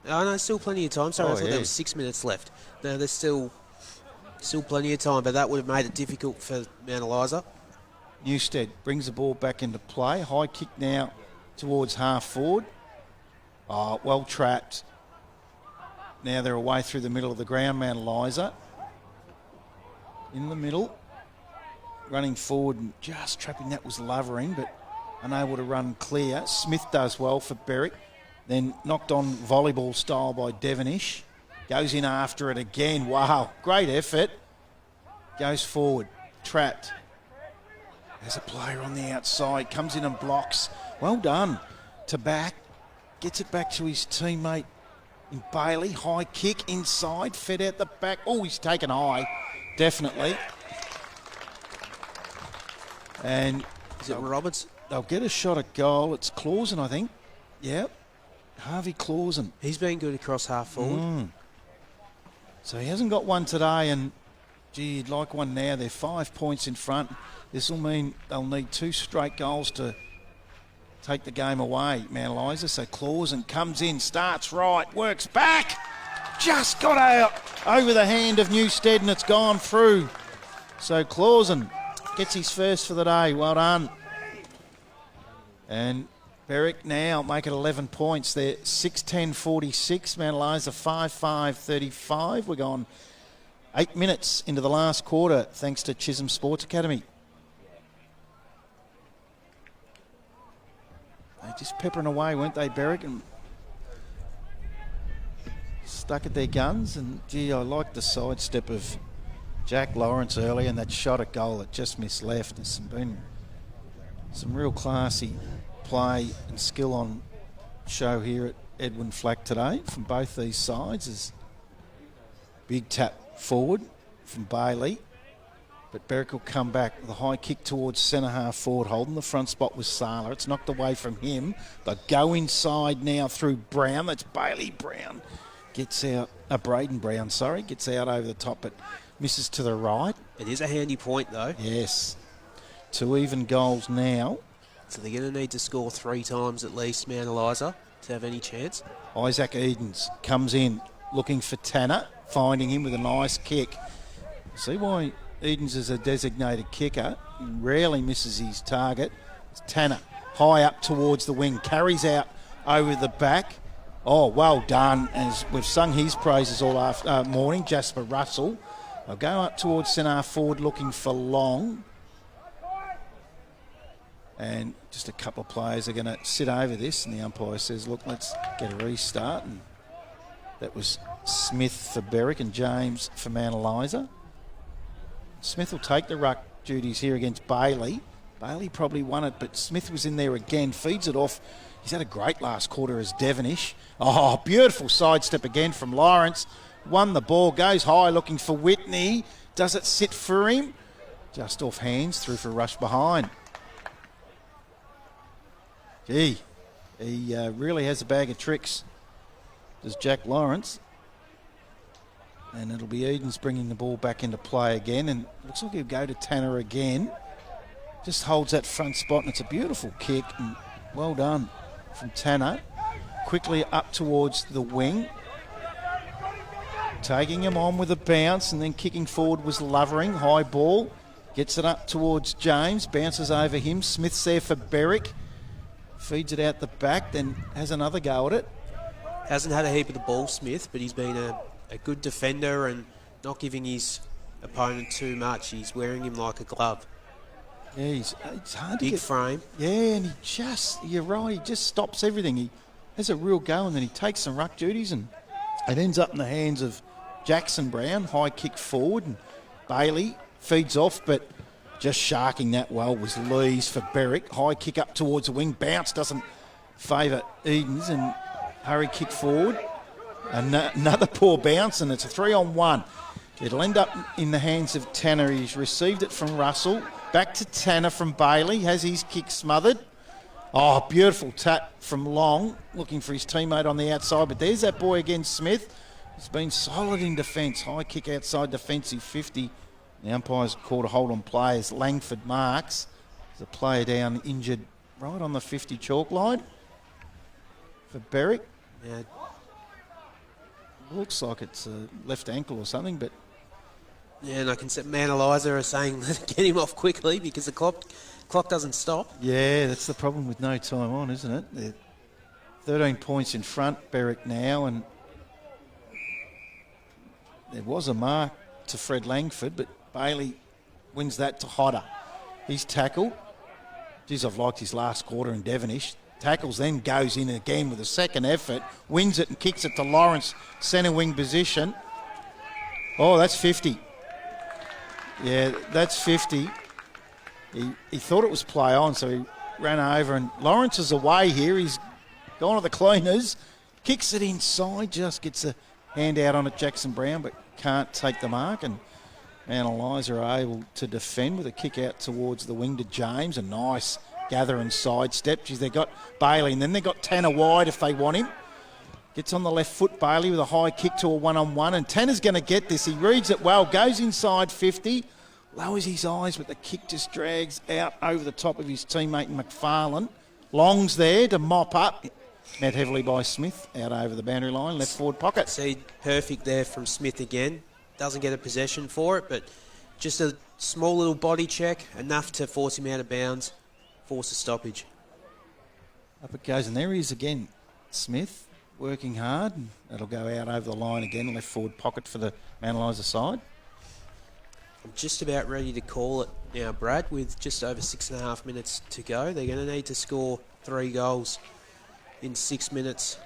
Speaker 2: Oh, no, still plenty of time. Sorry, I thought there was 6 minutes left. No, there's still plenty of time, but that would have made it difficult for Mount Eliza.
Speaker 1: Newstead brings the ball back into play. High kick now towards half forward. Oh, well trapped. Now they're away through the middle of the ground, Mount Eliza. In the middle. Running forward and just trapping that was Lovering, but unable to run clear. Smith does well for Berwick. Then knocked on volleyball style by Devonish. Goes in after it again. Wow, great effort. Goes forward. Trapped. There's a player on the outside, comes in and blocks. Well done to back. Gets it back to his teammate in Bailey. High kick inside, fed out the back. Oh, he's taken high, definitely. And
Speaker 2: is it Robertson?
Speaker 1: They'll get a shot at goal. It's Clausen, I think. Yep, Harvey Clausen.
Speaker 2: He's been good across half forward.
Speaker 1: So he hasn't got one today, and gee, you'd like one now. They're 5 points in front. This will mean they'll need 2 straight goals to take the game away, Mount Eliza. So Clausen comes in, starts right, works back. Just got out over the hand of Newstead, and it's gone through. So Clausen gets his first for the day. Well done. And Berwick now make it 11 points. They're 6-10-46. Mount Eliza 5-5-35. We're gone 8 minutes into the last quarter, thanks to Chisholm Sports Academy. They just peppering away, weren't they, Berwick? And stuck at their guns. And, gee, I like the sidestep of Jack Lawrence early, and that shot at goal that just missed left. There's been some real classy play and skill on show here at Edwin Flack today from both these sides. As big tap forward from Bailey. But Berwick will come back with a high kick towards centre half forward. Holding the front spot with Sala. It's knocked away from him. But go inside now through Brown. That's Bailey Brown. Gets out, Braden Brown, sorry. Gets out over the top, but misses to the right.
Speaker 2: It is a handy point, though.
Speaker 1: Yes. 2 even goals now.
Speaker 2: So they're going to need to score 3 times at least, Mount Eliza, to have any chance.
Speaker 1: Isaac Edens comes in looking for Tanner, finding him with a nice kick. See why Edens is a designated kicker. He rarely misses his target. It's Tanner, high up towards the wing, carries out over the back. Oh, well done. As we've sung his praises all morning, Jasper Russell. They'll go up towards centre forward looking for Long. And just a couple of players are going to sit over this, and the umpire says, look, let's get a restart. And that was Smith for Berwick and James for Mount Eliza. Smith will take the ruck duties here against Bailey. Bailey probably won it, but Smith was in there again, feeds it off. He's had a great last quarter as Devonish. Oh, beautiful sidestep again from Lawrence. Won the ball, goes high looking for Whitney. Does it sit for him? Just off hands, through for a rush behind. Gee, he really has a bag of tricks, does Jack Lawrence. And it'll be Edens bringing the ball back into play again. And looks like he'll go to Tanner again. Just holds that front spot, and it's a beautiful kick. And well done from Tanner. Quickly up towards the wing. Taking him on with a bounce, and then kicking forward was Lovering. High ball. Gets it up towards James. Bounces over him. Smith's there for Berwick. Feeds it out the back, then has another go at it.
Speaker 2: Hasn't had a heap of the ball, Smith, but he's been a good defender and not giving his opponent too much. He's wearing him like a glove.
Speaker 1: Yeah, it's hard to
Speaker 2: Big
Speaker 1: get...
Speaker 2: frame.
Speaker 1: Yeah, and you're right, he just stops everything. He has a real go, and then he takes some ruck duties, and it ends up in the hands of Jackson Brown. High kick forward, and Bailey feeds off, but just sharking that well was Lees for Berwick. High kick up towards the wing. Bounce doesn't favour Edens, and hurry kick forward. Another poor bounce, and it's a 3-on-1. It'll end up in the hands of Tanner. He's received it from Russell. Back to Tanner from Bailey. Has his kick smothered. Oh, beautiful tap from Long, looking for his teammate on the outside. But there's that boy again, Smith. He's been solid in defence. High kick outside defensive 50. The umpire's called a hold on play as Langford marks. There's a player down injured right on the 50 chalk line for Berwick.
Speaker 2: Yeah.
Speaker 1: Looks like it's a left ankle or something, but...
Speaker 2: Yeah, and I can see Mount Eliza are saying get him off quickly because the clock doesn't stop.
Speaker 1: Yeah, that's the problem with no time on, isn't it? They're 13 points in front, Berwick now, and there was a mark to Fred Langford, but Bailey wins that to Hodder. He's tackled. Geez, I've liked his last quarter in Devonish. Tackles, then goes in again with a second effort, wins it and kicks it to Lawrence, centre wing position. Oh, that's 50. Yeah, that's 50. He thought it was play on, so he ran over, and Lawrence is away here. He's gone to the cleaners, kicks it inside, just gets a hand out on it, Jackson Brown, but can't take the mark, and Eliza are able to defend with a kick out towards the wing to James. A nice gather and sidestep. Geez, they got Bailey, and then they got Tanner wide if they want him. Gets on the left foot, Bailey, with a high kick to a one-on-one, and Tanner's going to get this. He reads it well, goes inside 50, lowers his eyes, but the kick just drags out over the top of his teammate McFarlane. Long's there to mop up. Met heavily by Smith, out over the boundary line, left forward pocket.
Speaker 2: See, perfect there from Smith again. Doesn't get a possession for it, but just a small little body check, enough to force him out of bounds, force a stoppage.
Speaker 1: Up it goes, and there he is again, Smith, working hard, and that'll go out over the line again, left forward pocket for the Mount Eliza side.
Speaker 2: I'm just about ready to call it now, Brad, with just over 6.5 minutes to go. They're going to need to score 3 goals in 6 minutes,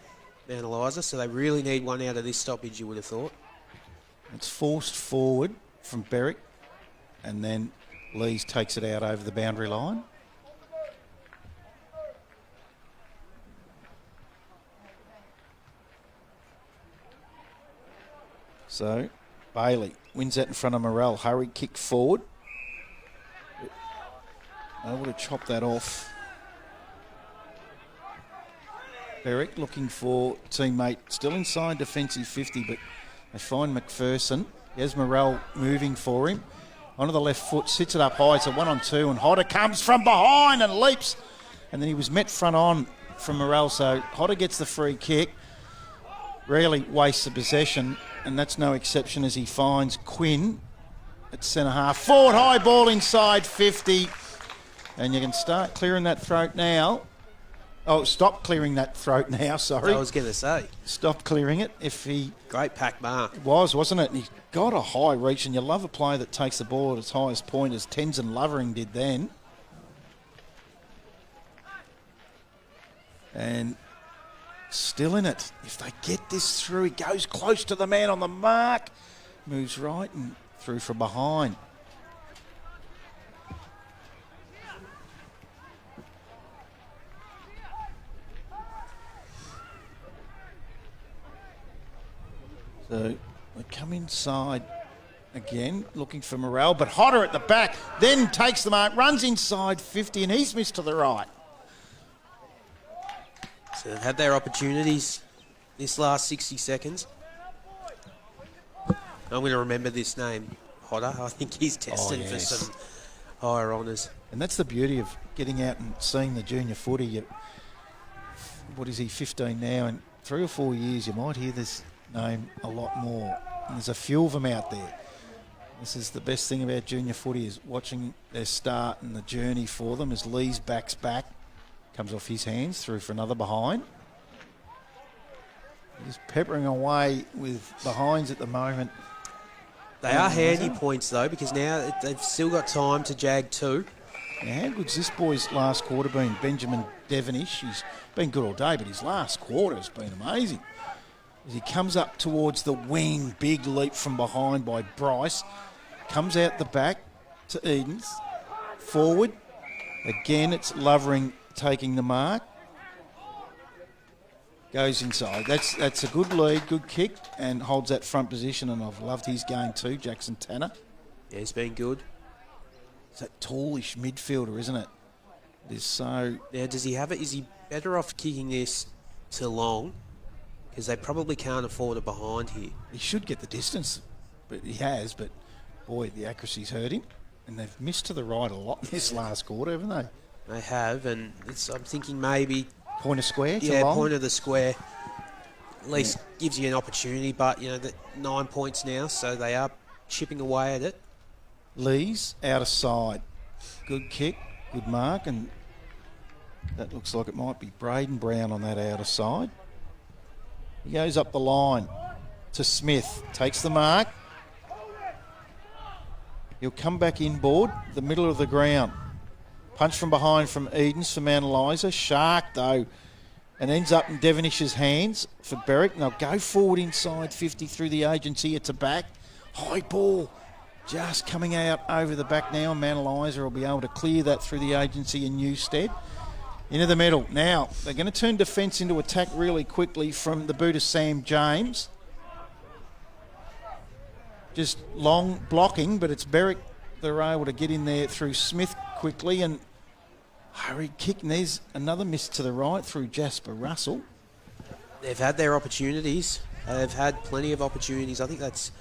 Speaker 2: Mount Eliza, so they really need one out of this stoppage, you would have thought.
Speaker 1: It's forced forward from Berwick, and then Lees takes it out over the boundary line. So Bailey wins that in front of Morrell. Hurry, kick forward. Able to chop that off. Berwick looking for teammate. Still inside defensive 50, but they find McPherson. Here's Morrell moving for him. Onto the left foot, sits it up high. It's a 1-on-2, and Hodder comes from behind and leaps. And then he was met front on from Morrell, so Hodder gets the free kick. Rarely wastes the possession, and that's no exception as he finds Quinn at centre half. Forward high ball inside 50. And you can start clearing that throat now. Oh, stop clearing that throat now, sorry.
Speaker 2: I was going to say.
Speaker 1: Stop clearing it if he...
Speaker 2: Great pack mark.
Speaker 1: It was, wasn't it? And he got a high reach, and you love a player that takes the ball at its highest point, as Tenzin Lovering did then. And still in it. If they get this through, he goes close to the man on the mark. Moves right and through from behind. So they come inside again, looking for Morrell, but Hodder at the back, then takes the mark, runs inside 50, and he's missed to the right.
Speaker 2: So they've had their opportunities this last 60 seconds. I'm going to remember this name, Hodder. I think he's destined for some higher honours.
Speaker 1: And that's the beauty of getting out and seeing the junior footy. What is he, 15 now? In 3 or 4 years, you might hear this name a lot more. And there's a few of them out there. This is the best thing about junior footy, is watching their start and the journey for them as Lee's backs back. Comes off his hands, through for another behind. He's peppering away with behinds at the moment.
Speaker 2: They are handy points, though, because now they've still got time to jag 2.
Speaker 1: Now, how good's this boy's last quarter been? Benjamin Devonish, he's been good all day, but his last quarter has been amazing. As he comes up towards the wing, big leap from behind by Bryce. Comes out the back to Edens. Forward. Again, it's Lovering taking the mark. Goes inside. That's a good lead, good kick, and holds that front position, and I've loved his game too, Jackson Tanner.
Speaker 2: Yeah, he's been good.
Speaker 1: It's that tallish midfielder, isn't it? It is so...
Speaker 2: Now, does he have it? Is he better off kicking this to long? Because they probably can't afford a behind here.
Speaker 1: He should get the distance, but he has. But, boy, the accuracy's hurt him. And they've missed to the right a lot in this last quarter, haven't they?
Speaker 2: They have, and I'm thinking maybe...
Speaker 1: Point of square to
Speaker 2: yeah,
Speaker 1: long?
Speaker 2: point of the square. At least gives you an opportunity, but, you know, 9 points now, so they are chipping away at it.
Speaker 1: Lee's out of side. Good kick, good mark, and that looks like it might be Braden Brown on that outer side. He goes up the line to Smith, takes the mark. He'll come back inboard, the middle of the ground. Punch from behind from Edens for Mount Eliza. Shark, though, and ends up in Devonish's hands for Berwick. And they'll go forward inside 50 through the agency. It's a back. High ball. Just coming out over the back now. Mount Eliza will be able to clear that through the agency in Newstead. Into the middle. Now, they're going to turn defence into attack really quickly from the boot of Sam James. Just long blocking, but it's Berwick. They're able to get in there through Smith quickly, and hurried kick, and there's another miss to the right through Jasper Russell.
Speaker 2: They've had their opportunities. They've had plenty of opportunities. I think that's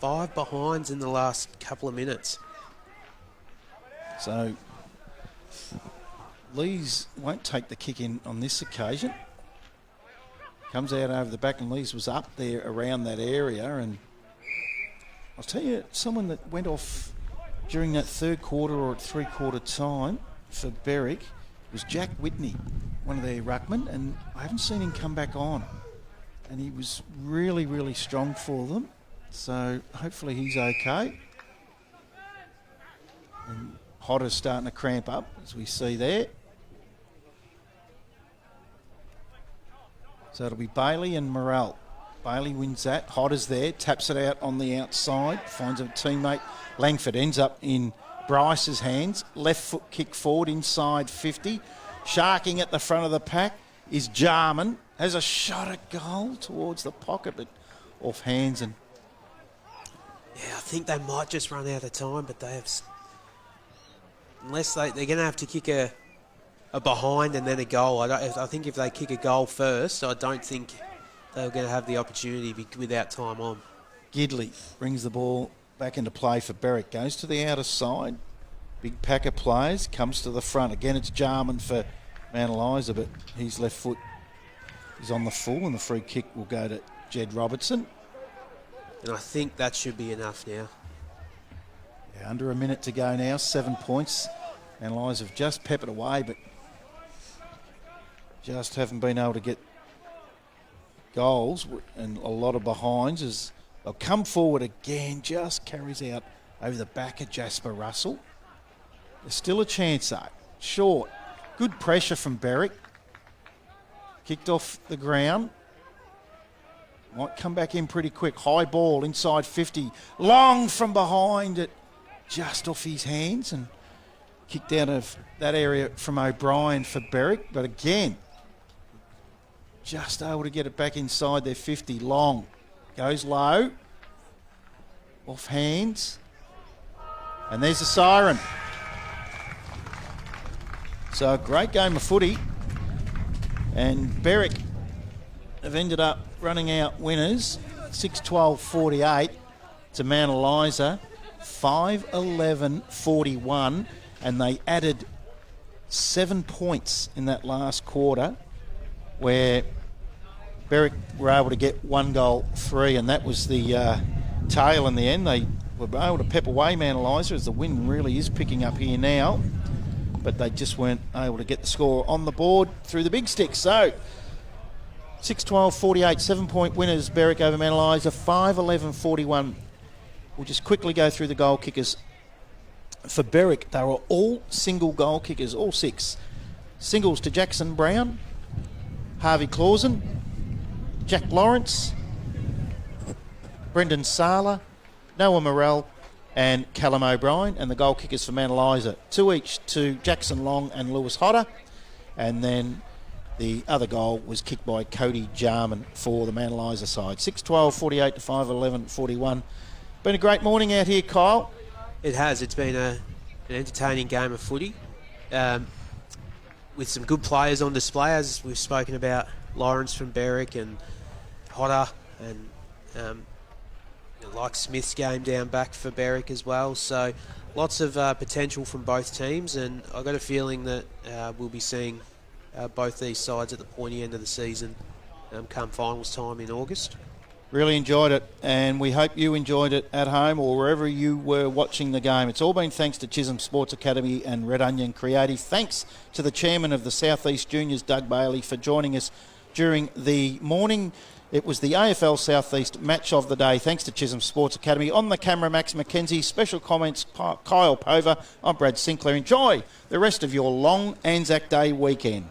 Speaker 2: 5 behinds in the last couple of minutes.
Speaker 1: So Lees won't take the kick in on this occasion. Comes out over the back, and Lees was up there around that area, and I'll tell you, someone that went off during that third quarter or at three-quarter time for Berwick was Jack Whitney, one of their ruckmen, and I haven't seen him come back on. And he was really, really strong for them. So hopefully he's okay. And Hodder's starting to cramp up, as we see there. So it'll be Bailey and Morrell. Bailey wins that. Hodder's there, taps it out on the outside, finds a teammate. Langford ends up in Bryce's hands. Left foot kick forward inside 50. Sharking at the front of the pack is Jarman. Has a shot at goal towards the pocket, but off hands, and
Speaker 2: Yeah, I think they might just run out of time, but they have... Unless they're going to have to kick a behind and then a goal. I think if they kick a goal first, I don't think they're going to have the opportunity without time on.
Speaker 1: Gidley brings the ball back into play for Berwick. Goes to the outer side. Big pack of players. Comes to the front. Again, it's Jarman for Mount Eliza, but his left foot is on the full, and the free kick will go to Jed Robertson.
Speaker 2: And I think that should be enough now.
Speaker 1: Yeah, under a minute to go now. 7 points. Mount Eliza have just peppered away, but just haven't been able to get goals, and a lot of behinds as they'll come forward again. Just carries out over the back of Jasper Russell. There's still a chance though. Short. Good pressure from Berwick. Kicked off the ground. Might come back in pretty quick. High ball inside 50. Long from behind it. Just off his hands and kicked out of that area from O'Brien for Berwick. But again, just able to get it back inside their 50. Long. Goes low. Off hands. And there's the siren. So a great game of footy. And Berwick have ended up running out winners. 6-12-48 to Mount Eliza. 5-11-41. And they added 7 points in that last quarter, where Berwick were able to get 1 goal 3, and that was the tail in the end. They were able to pep away Mount Eliza as the wind really is picking up here now, but they just weren't able to get the score on the board through the big stick. So 6-12-48, 7-point winners, Berwick over Mount Eliza. 5-11-41. We'll just quickly go through the goal kickers. For Berwick, they were all single goal kickers, all 6. Singles to Jackson Brown, Harvey Clausen, Jack Lawrence, Brendan Sala, Noah Morrell and Callum O'Brien. And the goal kickers for Mount Eliza, 2 each to Jackson Long and Lewis Hodder. And then the other goal was kicked by Cody Jarman for the Mount Eliza side. 6-12-48 to 5-11-41. Been a great morning out here, Kyle.
Speaker 2: It has. It's been an entertaining game of footy with some good players on display, as we've spoken about. Lawrence from Berwick and Hodder, and like Smith's game down back for Berwick as well. So lots of potential from both teams, and I've got a feeling that we'll be seeing both these sides at the pointy end of the season come finals time in August.
Speaker 1: Really enjoyed it, and we hope you enjoyed it at home or wherever you were watching the game. It's all been thanks to Chisholm Sports Academy and Red Onion Creative. Thanks to the chairman of the South East Juniors, Doug Bailey, for joining us during the morning. It was the AFL South East match of the day. Thanks to Chisholm Sports Academy. On the camera, Max McKenzie. Special comments, Kyle Pover. I'm Brad Sinclair. Enjoy the rest of your long Anzac Day weekend.